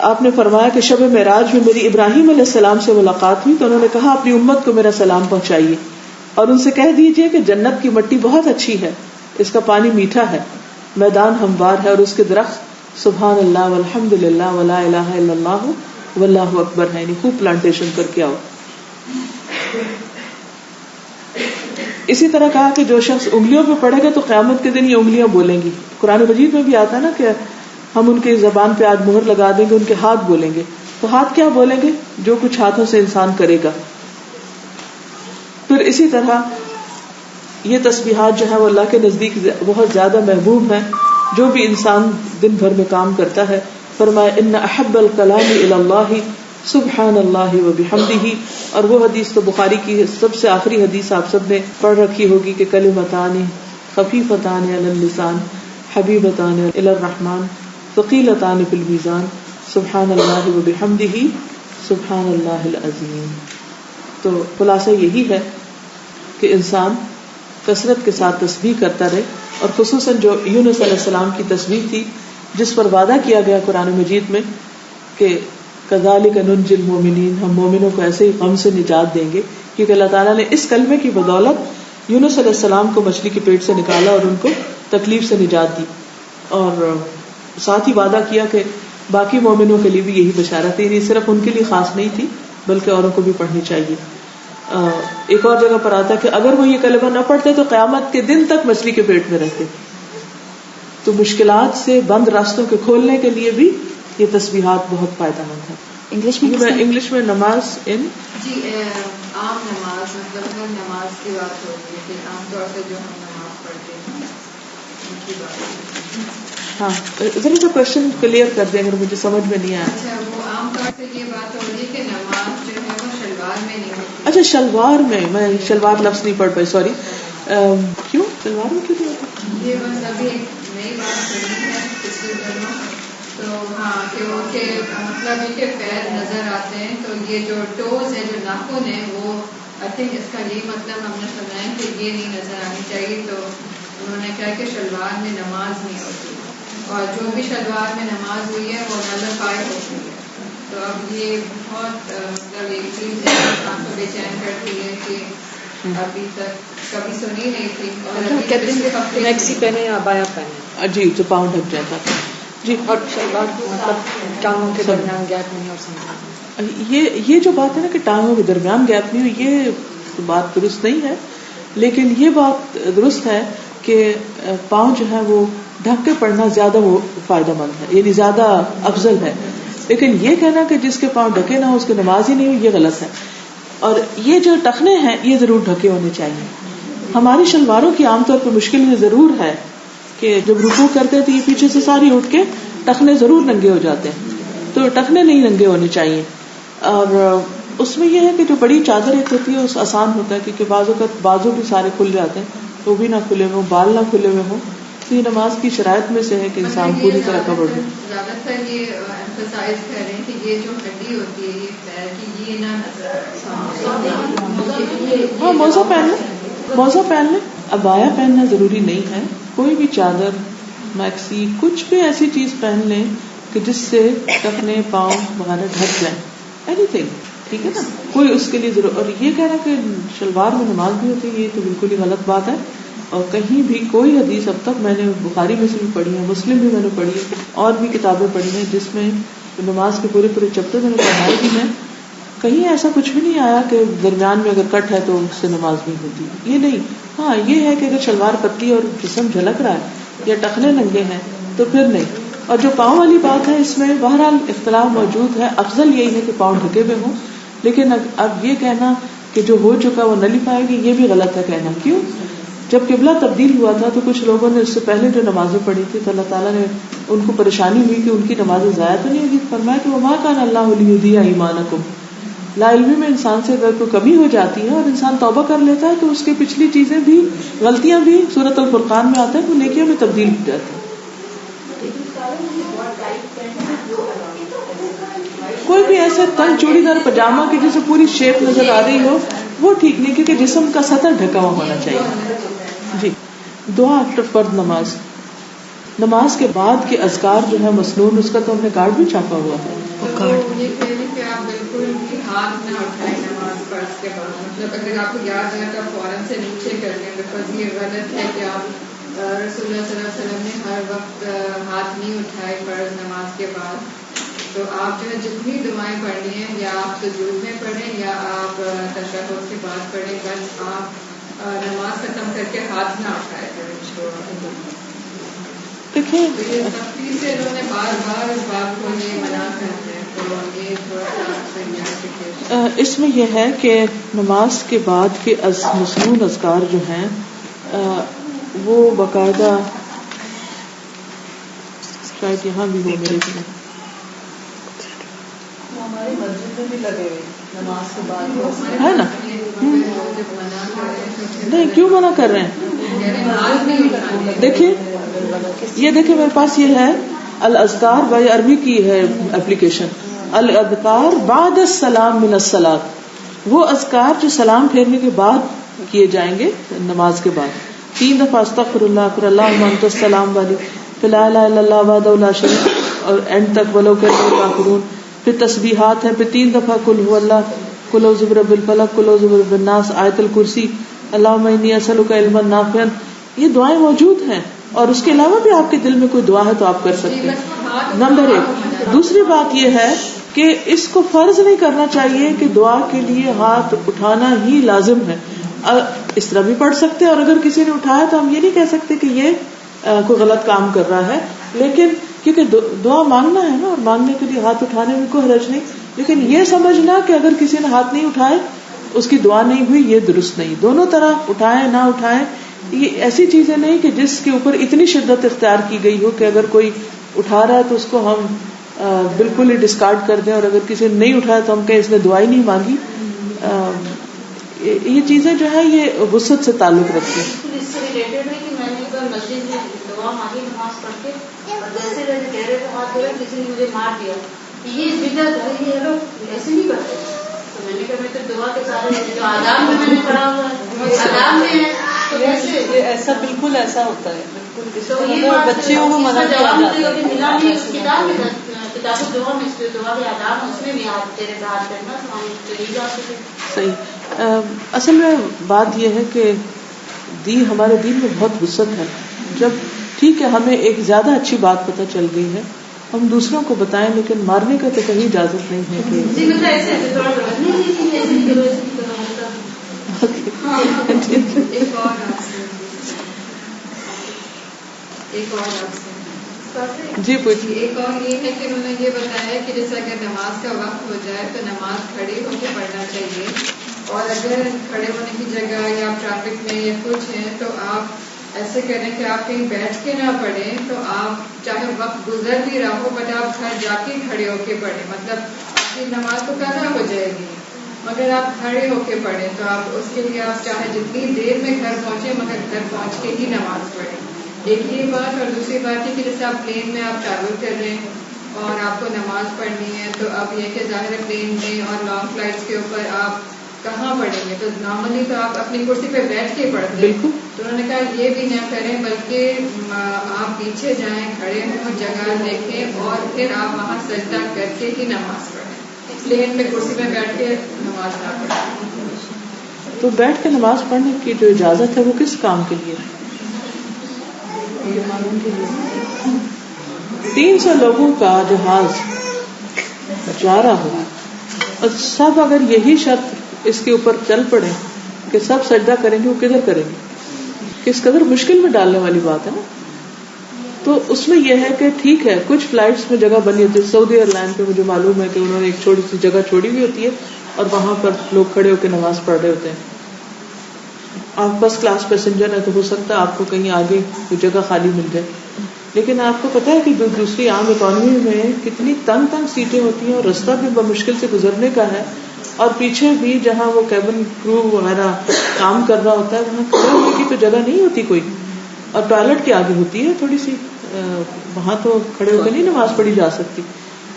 آپ نے فرمایا کہ شب معراج میں میری ابراہیم علیہ السلام سے ملاقات ہوئی تو انہوں نے کہا اپنی امت کو میرا سلام پہنچائیے اور ان سے کہہ دیجئے کہ جنت کی مٹی بہت اچھی ہے، اس کا پانی میٹھا ہے، میدان ہموار ہے اور اس کے درخت سبحان اللہ والحمد للہ ولا الہ الا اللہ واللہ اکبر ہے. یعنی خوب پلانٹیشن کر کے آؤ. اسی طرح کہا کہ جو شخص انگلیوں پہ پڑے گا تو قیامت کے دن یہ انگلیاں بولیں گی. قرآن مجید میں بھی آتا ہے نا کہ ہم ان کی زبان پہ آج مہر لگا دیں گے، ان کے ہاتھ بولیں گے. تو ہاتھ کیا بولیں گے؟ جو کچھ ہاتھوں سے انسان کرے گا. پھر اسی طرح یہ تسبیحات جو ہے وہ اللہ کے نزدیک بہت زیادہ محبوب ہیں. جو بھی انسان دن بھر میں کام کرتا ہے, فرمایا ان احب الکلام الی اللہ سبحان اللہ و بحمدہ. اور وہ حدیث تو بخاری کی سب سے آخری حدیث آپ سب نے پڑھ رکھی ہوگی کہ کلمتان خفیفتان علی اللسان حبیبتان الی الرحمن ثقیلتان فی المیزان سبحان اللہ و بحمدہ سبحان اللہ العظیم. تو خلاصہ یہی ہے کہ انسان کثرت کے ساتھ تسبیح کرتا رہے, اور خصوصاً جو یونس علیہ السلام کی تسبیح تھی جس پر وعدہ کیا گیا قرآن مجید میں کہ کذالک ننجی المؤمنین, ہم مومنوں کو ایسے ہی غم سے نجات دیں گے, کیونکہ اللہ تعالیٰ نے اس کلمے کی بدولت یونس علیہ السلام کو مچھلی کے پیٹ سے نکالا اور ان کو تکلیف سے نجات دی. اور ساتھ ہی وعدہ کیا کہ باقی مومنوں کے لیے بھی یہی بشارت ہے, یعنی صرف ان کے لیے خاص نہیں تھی بلکہ اوروں کو بھی پڑھنی چاہیے. ایک اور جگہ پر آتا ہے کہ اگر وہ یہ کلمہ نہ پڑھتے تو قیامت کے دن تک مچھلی کے پیٹ میں رہتے. تو مشکلات سے بند راستوں کے کھولنے کے لیے بھی یہ تسبیحات بہت فائدہ مند ہے. انگلش میں نماز جی عام نماز مطلب ہر نماز کی بات ہوتی ہے کہ عام طور سے جو ہم نماز پڑھتے ہیں ان کی بات. ہاں ذرا سا کوشچن کلیئر کر دیں اگر مجھے سمجھ میں نہیں آیا. اچھا وہ عام طور سے یہ بات ہو رہی ہے کہ نماز جو ہے وہ شلوار میں نہیں ہوتی. اچھا شلوار میں شلوار لفظ نہیں پڑھ پائی, سوری. کیوں شلوار میں کیوں نہیں ہوتی؟ یہ بس ابھی ایک نئی بات سنی ہے پچھلے دنوں. تو ہاں کہ وہ کہ مطلب یہ کہ پیر نظر آتے ہیں تو یہ جو ٹوز ہے جو ناخن ہے وہ آئی تھنک اس کا یہ مطلب ہم نے سنا ہے کہ یہ نہیں نظر آنی چاہیے. تو انہوں نے کہا کہ شلوار میں نماز نہیں ہوتی, اور جو بھی شلوار میں نماز ہوئی ہے وہ نلفائی ہوتی ہے. تو اب یہ بہت مطلب ایک چیز ہے انسان کو بے چین کرتی ہے کہ ابھی تک کبھی سنی نہیں تھی. اور میکسی پہنے یا ابایا پہنے, جی جو پاؤں ڈھک جاتا تھا جی. اور شلوار مطلب ٹانگوں کے درمیان گیپ نہیں اور سمجھا. یہ جو بات ہے نا کہ ٹانگوں کے درمیان گیپ نہیں ہو, یہ بات درست نہیں ہے. لیکن یہ بات درست ہے کہ پاؤں جو ہے وہ ڈھک کے پڑھنا زیادہ وہ فائدہ مند ہے, یعنی زیادہ افضل ہے. لیکن یہ کہنا کہ جس کے پاؤں ڈھکے نہ ہو اس کی نماز ہی نہیں ہو, یہ غلط ہے. اور یہ جو ٹخنے ہیں یہ ضرور ڈھکے ہونے چاہیے. ہماری شلواروں کی عام طور پہ مشکل یہ ضرور ہے کہ جب رکوع کرتے ہیں تو یہ پیچھے سے ساری اٹھ کے ٹخنے ضرور ننگے ہو جاتے ہیں, تو ٹخنے نہیں ننگے ہونے چاہیے. اور اس میں یہ ہے کہ جو بڑی چادر ایک ہوتی ہے اس آسان ہوتا ہے کیونکہ بعض اوقات بازو بھی سارے کھل جاتے ہیں, تو بھی نہ کھلے ہوئے ہوں, بال نہ کھلے ہوئے ہوں. تو یہ نماز کی شرائط میں سے ہے کہ انسان پوری طرح کور ہو. زیادہ تر یہ ایمفسائز کر رہے ہیں کہ یہ جو ہڈی ہوتی ہے یہ پیر کی یہ نہ نظر. ہاں موزہ پہن لیں. ابایا پہننا ضروری نہیں ہے, کوئی بھی چادر میکسی کچھ بھی ایسی چیز پہن لیں کہ جس سے ٹخنے پاؤں وغیرہ ڈھک جائیں, اینی تھنگ, ٹھیک ہے نا, کوئی اس کے لیے ضرور. اور یہ کہنا کہ شلوار میں نماز بھی ہوتی ہے یہ تو بالکل ہی غلط بات ہے. اور کہیں بھی کوئی حدیث اب تک میں نے بخاری میں سے بھی پڑھی ہے, مسلم بھی میں نے پڑھی ہے, اور بھی کتابیں پڑھی ہیں جس میں نماز کے پورے چیپٹر میں نے پڑھائی بھی ہے, کہیں ایسا کچھ بھی نہیں آیا کہ درمیان میں اگر کٹ ہے تو اس سے نماز نہیں ہوتی. یہ نہیں. ہاں یہ ہے کہ اگر شلوار پتلی اور جسم جھلک رہا ہے یا ٹخنے ننگے ہیں تو پھر نہیں. اور جو پاؤں والی بات ہے اس میں بہرحال اختلاف موجود ہے. افضل یہی ہے کہ پاؤں ڈھکے ہوئے ہوں, لیکن اب یہ کہنا کہ جو ہو چکا وہ نلی پائے گی یہ بھی غلط ہے کہنا. کیوں؟ جب قبلہ تبدیل ہوا تھا تو کچھ لوگوں نے اس سے پہلے جو نمازیں پڑھی تھی تو اللہ تعالیٰ نے ان کو پریشانی ہوئی کہ ان کی نمازیں ضائع تو نہیں ہوگی. فرمایا کہ وما کان اللہ لیضیع ایمانکم, لا علمی میں انسان سے اگر کوئی کمی ہو جاتی ہے اور انسان توبہ کر لیتا ہے تو اس کی پچھلی چیزیں بھی غلطیاں بھی سورۃ الفرقان میں آتا ہے وہ نیکیوں میں تبدیل ہو جاتی ہیں. کوئی بھی ایسے تنگ چوڑی دار پاجامہ کی جسے پوری شیپ نظر آ رہی ہو وہ ٹھیک نہیں, کیونکہ جسم کا سطح ڈھکا ہوا ہونا چاہیے. جی دعا آفٹر فرض نماز, نماز کے بعد کے اذکار جو ہے مسنون, اس کا تو ہم نے کارڈ بھی چھاپا ہوا ہے. یہ کہ آپ بالکل بھی ہاتھ نہ اٹھائیں نماز فرض کے بعد, مطلب اگر آپ کو یاد آئے تو فوراً سے نیچے کر لیں, بیکاز یہ غلط ہے کہ آپ رسول اللہ صلی اللہ علیہ وسلم نے ہر وقت ہاتھ نہیں اٹھائے فرض نماز کے بعد. تو آپ جو ہے جتنی دعائیں پڑھنی ہیں یا آپ سجود میں پڑھیں یا آپ تشہد کے بعد پڑھیں, بس آپ نماز ختم کر کے ہاتھ نہ اٹھائے کریں. دیکھیں سختی سے انہوں نے بار بار اس بات کو یہ منع کرتے ہیں. یہ تھوڑا سا اس میں یہ ہے کہ نماز کے بعد کے مسنون اذکار جو ہیں وہ باقاعدہ شاید یہاں بھی ہو میرے لیے ہماری مسجد میں بھی لگے ہوئے نماز کے بعد ہے نا. نہیں کیوں منع کر رہے ہیں؟ دیکھیے میرے پاس یہ ہے الاذکار بائی عربی کی ہے اپلیکیشن. الاذکار بعد السلام من الصلاۃ, وہ اذکار جو سلام پھیرنے کے بعد کیے جائیں گے نماز کے بعد. 3 دفعہ استغفر اللہ, پھر اللہم انت السلام والی, پھر لا الہ الا اللہ وحدہ لا شریک اور اینڈ تک ولو کرہ الکافرون. پھر تسبیحات ہیں, پھر 3 دفعہ قل هو اللہ, قل اعوذ برب الفلق, قل اعوذ برب الناس, آیت الکرسی, اللہم انی اسألک علما نافعا. یہ دعائیں موجود ہیں اور اس کے علاوہ بھی آپ کے دل میں کوئی دعا ہے تو آپ کر سکتے ہیں. نمبر 1. دوسری بات یہ ہے کہ اس کو فرض نہیں کرنا چاہیے کہ دعا کے لیے ہاتھ اٹھانا ہی لازم ہے. اس طرح بھی پڑھ سکتے ہیں, اور اگر کسی نے اٹھایا تو ہم یہ نہیں کہہ سکتے کہ یہ کوئی غلط کام کر رہا ہے, لیکن کیونکہ دعا مانگنا ہے نا, اور مانگنے کے لیے ہاتھ اٹھانے میں کوئی حرج نہیں. لیکن یہ سمجھنا کہ اگر کسی نے ہاتھ نہیں اٹھائے اس کی دعا نہیں ہوئی, یہ درست نہیں. دونوں طرح اٹھائیں نہ اٹھائیں, یہ ایسی چیزیں نہیں کہ جس کے اوپر اتنی شدت اختیار کی گئی ہو کہ اگر کوئی اٹھا رہا ہے تو اس کو ہم بالکل ہی ڈسکارڈ کر دیں, اور اگر کسی نے نہیں اٹھایا تو ہم کہیں اس نے دعا ہی نہیں مانگی. یہ چیزیں جو ہے یہ وسعت سے تعلق رکھتی ہیں. اس سے ریلیٹڈ ہے کہ میں نے ایک بار مسجد میں دعا مانگی نماز پڑھ کے, اور جیسے جیسے کہہ رہے تھے ہاتھ دھوئے کسی نے مجھے مار دیا, یہ بدعت ہے, یہ لوگ ایسے نہیں کرتے. تو میں نے کہا میں تو دعا کے سارے جو آداب میں نے پڑھا ہوا ہے آداب میں ہے, تو یہ ایسا بالکل ایسا ہوتا ہے, تو یہ بالکل بچیوں کو منع کیا جواب جاتا ہے. ملا نہیں اس کتاب میں, کتاب دعا میں دعا کے آداب اس میں بھی ہاتھ تیرے ہاتھ کرنا تو ہم چلی جا سکے. صحیح. اصل میں بات یہ ہے کہ ہمارے دین میں بہت وسعت ہے. جب ٹھیک ہے ہمیں ایک زیادہ اچھی بات پتہ چل گئی ہے, ہم دوسروں کو بتائیں, لیکن مارنے کا تو کہیں اجازت نہیں ہے کہ جی مطلب ایسے تھوڑا ایک اور جی پوچھیے. ایک اور یہ ہے کہ انہوں نے یہ بتایا کہ جیسے اگر نماز کا وقت ہو جائے تو نماز کھڑے ہو کے پڑھنا چاہیے, اور اگر کھڑے ہونے کی جگہ یا ٹریفک میں یا کچھ ہے تو آپ ایسے کریں کہ آپ کہیں بیٹھ کے نہ پڑھیں, تو آپ چاہے وقت گزر بھی رہا ہو بٹ آپ گھر جا کے کھڑے ہو کے پڑھیں. مطلب آپ کی نماز تو قضا ہو جائے گی مگر آپ کھڑے ہو کے پڑھیں, تو آپ اس کے لیے آپ چاہے جتنی دیر میں گھر پہنچے مگر گھر پہنچ کے ہی نماز پڑھیں. ایک یہ بات, اور دوسری بات یہ کہ جیسے آپ پلین میں آپ ٹریول کر رہے ہیں اور آپ کو نماز پڑھنی ہے, تو اب یہ کہ ظاہر ہے پلین میں اور لانگ فلائٹس کے اوپر آپ کہاں پڑھیں گے, تو نارملی تو آپ اپنی کرسی پہ بیٹھ کے پڑھتے ہیں. تو انہوں نے کہا یہ بھی نہ کریں, بلکہ آپ پیچھے جائیں, کھڑے ہوں, جگہ دیکھیں, اور پھر آپ وہاں سجدہ کر کے ہی نماز پڑھیں. پلین میں کرسی پہ بیٹھ کے نماز نہ پڑھیں. تو بیٹھ کے نماز پڑھنے کی جو اجازت ہے وہ کس کام کے لیے؟ 300 لوگوں کا جہاز جا رہا ہو اور سب اگر یہی شرط اس کے اوپر چل پڑے کہ سب سجدہ کریں گے, وہ کدھر کریں گے؟ کس قدر مشکل میں ڈالنے والی بات ہے نا. تو اس میں یہ ہے کہ ٹھیک ہے کچھ فلائٹس میں جگہ بنی ہوتی ہے. سعودی ایئر لائن پہ مجھے معلوم ہے کہ انہوں نے ایک چھوٹی سی جگہ چھوڑی ہوئی ہوتی ہے اور وہاں پر لوگ کھڑے ہو کے نماز پڑھ رہے ہوتے ہیں. آپ فرسٹ کلاس پیسنجر ہیں تو ہو سکتا ہے آپ کو کہیں آگے کوئی جگہ خالی مل جائے, لیکن آپ کو پتا ہے کہ دوسری عام اکانومی میں کتنی تنگ سیٹیں ہوتی ہیں اور رستہ بھی بمشکل سے گزرنے کا ہے, اور پیچھے بھی جہاں وہ کیبن کرو وغیرہ کام کر رہا ہوتا ہے وہاں کھڑے ہونے کی تو جگہ نہیں ہوتی کوئی, اور ٹوائلٹ کے آگے ہوتی ہے تھوڑی سی, وہاں تو کھڑے ہو کے نہیں نماز پڑھی جا سکتی.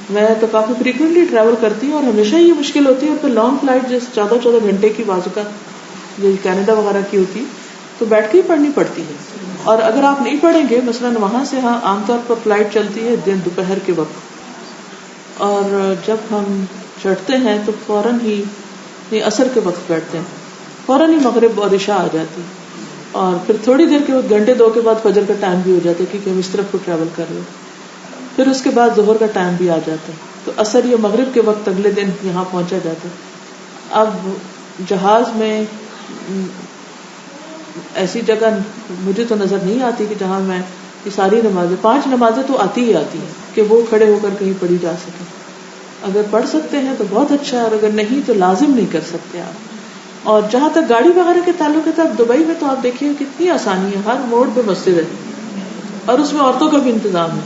میں تو کافی فریکوینٹلی ٹریول کرتی ہوں اور ہمیشہ یہ مشکل ہوتی ہے. اور پھر لانگ فلائٹ جیسے 14 گھنٹے کی بازو کا جو کینیڈا وغیرہ کی ہوتی تو بیٹھ کے ہی پڑھنی پڑتی ہے. اور اگر آپ نہیں پڑھیں گے, مثلاً وہاں سے عام طور پر فلائٹ چلتی ہے دوپہر کے وقت, اور جب ہم چڑھتے ہیں تو فوراً ہی عصر کے وقت بیٹھتے ہیں, فوراً ہی مغرب اور عشاء آ جاتی, اور پھر تھوڑی دیر کے بعد 1-2 کے بعد فجر کا ٹائم بھی ہو جاتا ہے کیونکہ ہم اس طرف کو ٹریول کر رہے ہیں. پھر اس کے بعد ظہر کا ٹائم بھی آ جاتا ہے, تو عصر یا مغرب کے وقت اگلے دن یہاں پہنچا جاتا ہے. اب جہاز میں ایسی جگہ مجھے تو نظر نہیں آتی کہ جہاں میں یہ ساری نمازیں 5 نمازیں تو آتی ہی آتی ہیں کہ وہ کھڑے ہو کر کہیں پڑھی جا سکے. اگر پڑھ سکتے ہیں تو بہت اچھا ہے، اور اگر نہیں تو لازم نہیں کر سکتے آپ. اور جہاں تک گاڑی وغیرہ کے تعلق ہے، اب دبئی میں تو آپ دیکھیے کتنی آسانی ہے، ہر موڑ پہ مسجد ہے، اور اس میں عورتوں کا بھی انتظام ہے.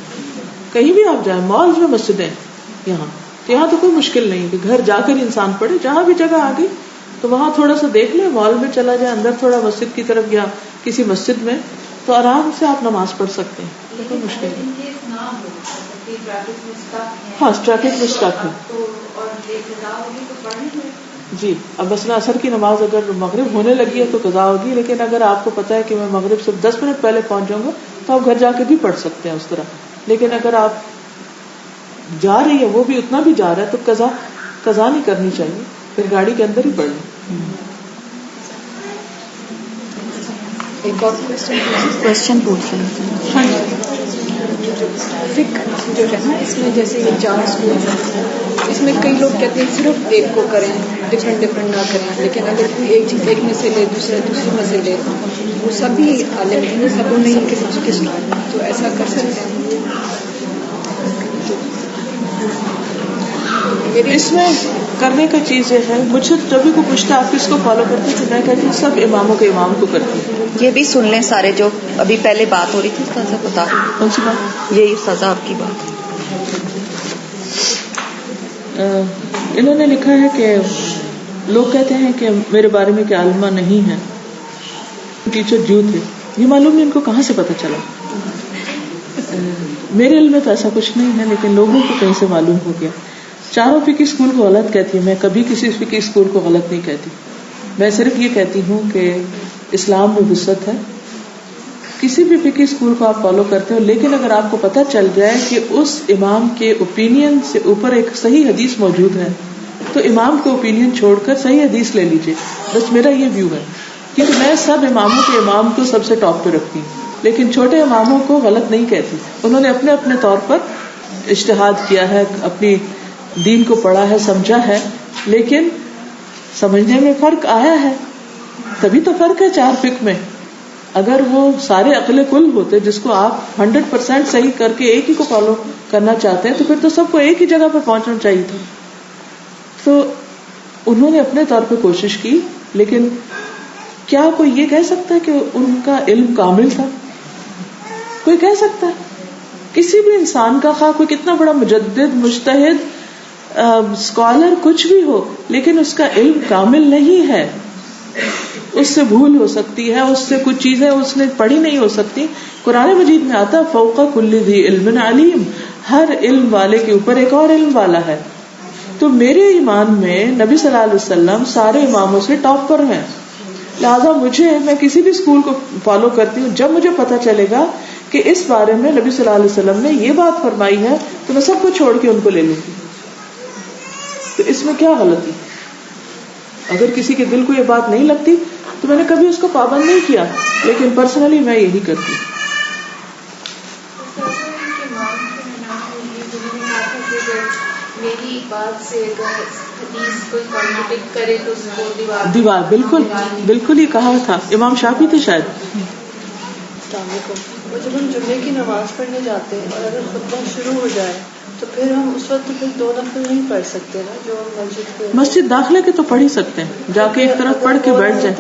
کہیں بھی آپ جائیں، مالز میں مسجدیں یہاں تو کوئی مشکل نہیں کہ گھر جا کر انسان پڑھے. جہاں بھی جگہ آ گئی تو وہاں تھوڑا سا دیکھ لیں، مال میں چلا جائے، اندر تھوڑا مسجد کی طرف گیا کسی مسجد میں، تو آرام سے آپ نماز پڑھ سکتے ہیں، کوئی مشکل نہیں. ہاں ٹریفک میں اسٹک ہے جی. اب مثلا عصر کی نماز اگر مغرب ہونے لگی ہے تو قضا ہوگی، لیکن اگر آپ کو پتا ہے کہ میں مغرب سے 10 منٹ پہلے پہنچ جاؤں گا تو آپ گھر جا کے بھی پڑھ سکتے ہیں اس طرح. لیکن اگر آپ جا رہی ہے، وہ بھی اتنا بھی جا رہا ہے، تو قضا نہیں کرنی چاہیے، پھر گاڑی کے اندر ہی پڑھ لیں. ایک اور کوشچن پوچھ رہے ہیں. ہاں جی. فقہ جو ہے نا، اس میں جیسے یہ 4 اسکول ہیں، اس میں کئی لوگ کہتے ہیں صرف ایک کو کریں، ڈفرینٹ نہ کریں. لیکن اگر کوئی ایک چیز ایک میں سے لے، دوسری میں سے لے، وہ سبھی عالم ہیں، سب نہیں کس تو ایسا کر سکتے ہیں. اس میں کرنے کا چیز یہ ہے، مجھے جب بھی کوئی پوچھتا آپ کس کو فالو کرتے تو میں کہتی ہوں سب اماموں کے امام کو کرتی ہوں. یہ بھی سن لیں سارے، جو ابھی پہلے بات ہو رہی تھی استاذہ بتا. کون سی بات؟ یہی استاذہ آپ کی بات. انہوں نے لکھا ہے کہ لوگ کہتے ہیں کہ میرے بارے میں کہ عالمہ نہیں ہے، ٹیچر جو تھے. یہ معلوم نہیں ان کو کہاں سے پتا چلا. میرے علم میں تو ایسا کچھ نہیں ہے، لیکن لوگوں کو کہیں سے معلوم ہو گیا. چاروں فقہ اسکول کو غلط کہتی ہوں میں، کبھی کسی فقہ اسکول کو غلط نہیں کہتی. میں صرف یہ کہتی ہوں کہ اسلام میں وسعت ہے، کسی بھی فقہ اسکول کو آپ فالو کرتے ہو، لیکن اگر آپ کو پتہ چل جائے کہ اس امام کے اوپینین سے اوپر ایک صحیح حدیث موجود ہے تو امام کے اوپینین چھوڑ کر صحیح حدیث لے لیجئے. بس میرا یہ ویو ہے، کیونکہ میں سب اماموں کے امام کو سب سے ٹاپ پہ رکھتی ہوں، لیکن چھوٹے اماموں کو غلط نہیں کہتی. انہوں نے اپنے اپنے طور پر اجتہاد کیا ہے، اپنی دین کو پڑھا ہے، سمجھا ہے، لیکن سمجھنے میں فرق آیا ہے. تبھی تو فرق ہے 4 فقہ میں. اگر وہ سارے عقل کل ہوتے جس کو آپ 100% صحیح کر کے ایک ہی کو فالو کرنا چاہتے ہیں تو پھر تو سب کو ایک ہی جگہ پر پہنچنا چاہیے تھا. تو انہوں نے اپنے طور پہ کوشش کی، لیکن کیا کوئی یہ کہہ سکتا ہے کہ ان کا علم کامل تھا؟ کوئی کہہ سکتا ہے؟ کسی بھی انسان کا، خواہ کوئی کتنا بڑا مجدد، مجتہد، اسکالر کچھ بھی ہو، لیکن اس کا علم کامل نہیں ہے. اس سے بھول ہو سکتی ہے، اس سے کچھ چیزیں اس نے پڑھی نہیں ہو سکتی. قرآن مجید میں آتا فوق کل ذی علم علیم، ہر علم والے کے اوپر ایک اور علم والا ہے. تو میرے ایمان میں نبی صلی اللہ علیہ وسلم سارے اماموں سے ٹاپ پر ہیں، لہٰذا میں کسی بھی اسکول کو فالو کرتی ہوں جب مجھے پتا چلے گا کہ اس بارے میں نبی صلی اللہ علیہ وسلم نے یہ بات فرمائی ہے تو میں سب کو چھوڑ کے ان کو لے لوں گی. تو اس میں کیا غلطی؟ اگر کسی کے دل کو یہ بات نہیں لگتی تو میں نے کبھی اس کو پابند نہیں کیا، لیکن پرسنلی میں یہی کرتی. میری بات سے اگر حدیث کوئی کانٹرڈکٹ کرے تو اس کو دیوار. بالکل ہی کہا تھا امام شافعی تھے شاید. اور جب ہم جمعے کی نماز پڑھنے جاتے ہیں اور اگر خطبہ شروع ہو جائے تو پھر ہم اس وقت پھر 2 نفل نہیں پڑھ سکتے نا، جو ہم مسجد داخلے کے تو پڑھ ہی سکتے ہیں، جا کے ایک طرف پڑھ کے بیٹھ جائیں.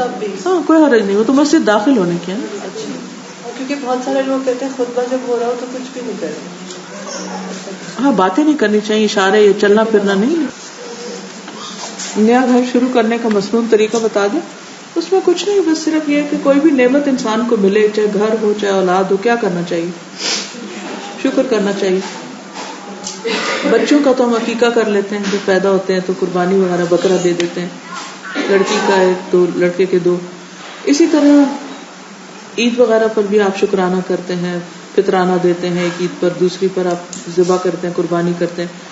ہاں کوئی حرج نہیں، وہ تو مسجد داخل ہونے کی ہے. اچھا، کیونکہ بہت سارے لوگ کہتے ہیں خطبہ جب ہو رہا ہو تو کچھ بھی نہیں کریں. ہاں باتیں نہیں کرنی چاہیے، اشارے، یہ چلنا پھرنا نہیں. نیا گھر شروع کرنے کا مصنون طریقہ بتا دیں. اس میں کچھ نہیں، بس صرف یہ کہ کوئی بھی نعمت انسان کو ملے، چاہے گھر ہو چاہے اولاد ہو، کیا کرنا چاہیے؟ شکر کرنا چاہیے. بچوں کا تو ہم عقیقہ کر لیتے ہیں، جو پیدا ہوتے ہیں تو قربانی وغیرہ بکرا دے دیتے ہیں، لڑکی کا 1 2 لڑکے کے 2. اسی طرح عید وغیرہ پر بھی آپ شکرانہ کرتے ہیں، فطرانہ دیتے ہیں. ایک عید پر، دوسری پر آپ ذبح کرتے ہیں، قربانی کرتے ہیں.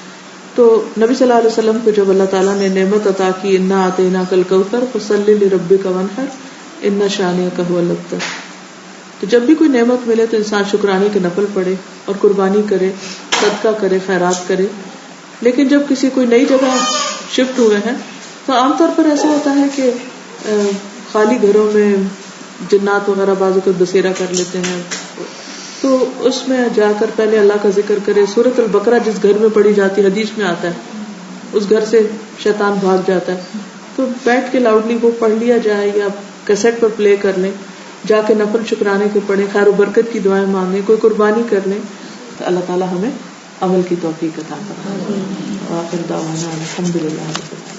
تو نبی صلی اللہ علیہ وسلم کو جب اللہ تعالیٰ نے نعمت عطا کی، انا اعطیناک الکوثر فصلی لربک وانحر ان شانئک ھو الابتر، تو جب بھی کوئی نعمت ملے تو انسان شکرانے کے نفل پڑھے اور قربانی کرے، صدقہ کرے، خیرات کرے. لیکن جب کسی کوئی نئی جگہ شفٹ ہوئے ہیں تو عام طور پر ایسا ہوتا ہے کہ خالی گھروں میں جنات وغیرہ بعض اوقات بسیرا کر لیتے ہیں، تو اس میں جا کر پہلے اللہ کا ذکر کرے. سورۃ البقرہ جس گھر میں پڑھی جاتی، حدیث میں آتا ہے اس گھر سے شیطان بھاگ جاتا ہے. تو بیٹھ کے لاؤڈلی وہ پڑھ لیا جائے یا کیسٹ پر پلے کر لیں, جا کے نفل شکرانے کے پڑھیں, خیر و برکت کی دعائیں مانگیں, کوئی قربانی کر لیں, تو اللہ تعالیٰ ہمیں عمل کی توفیق عطا فرمائے. وآخر دعوانا الحمدللہ.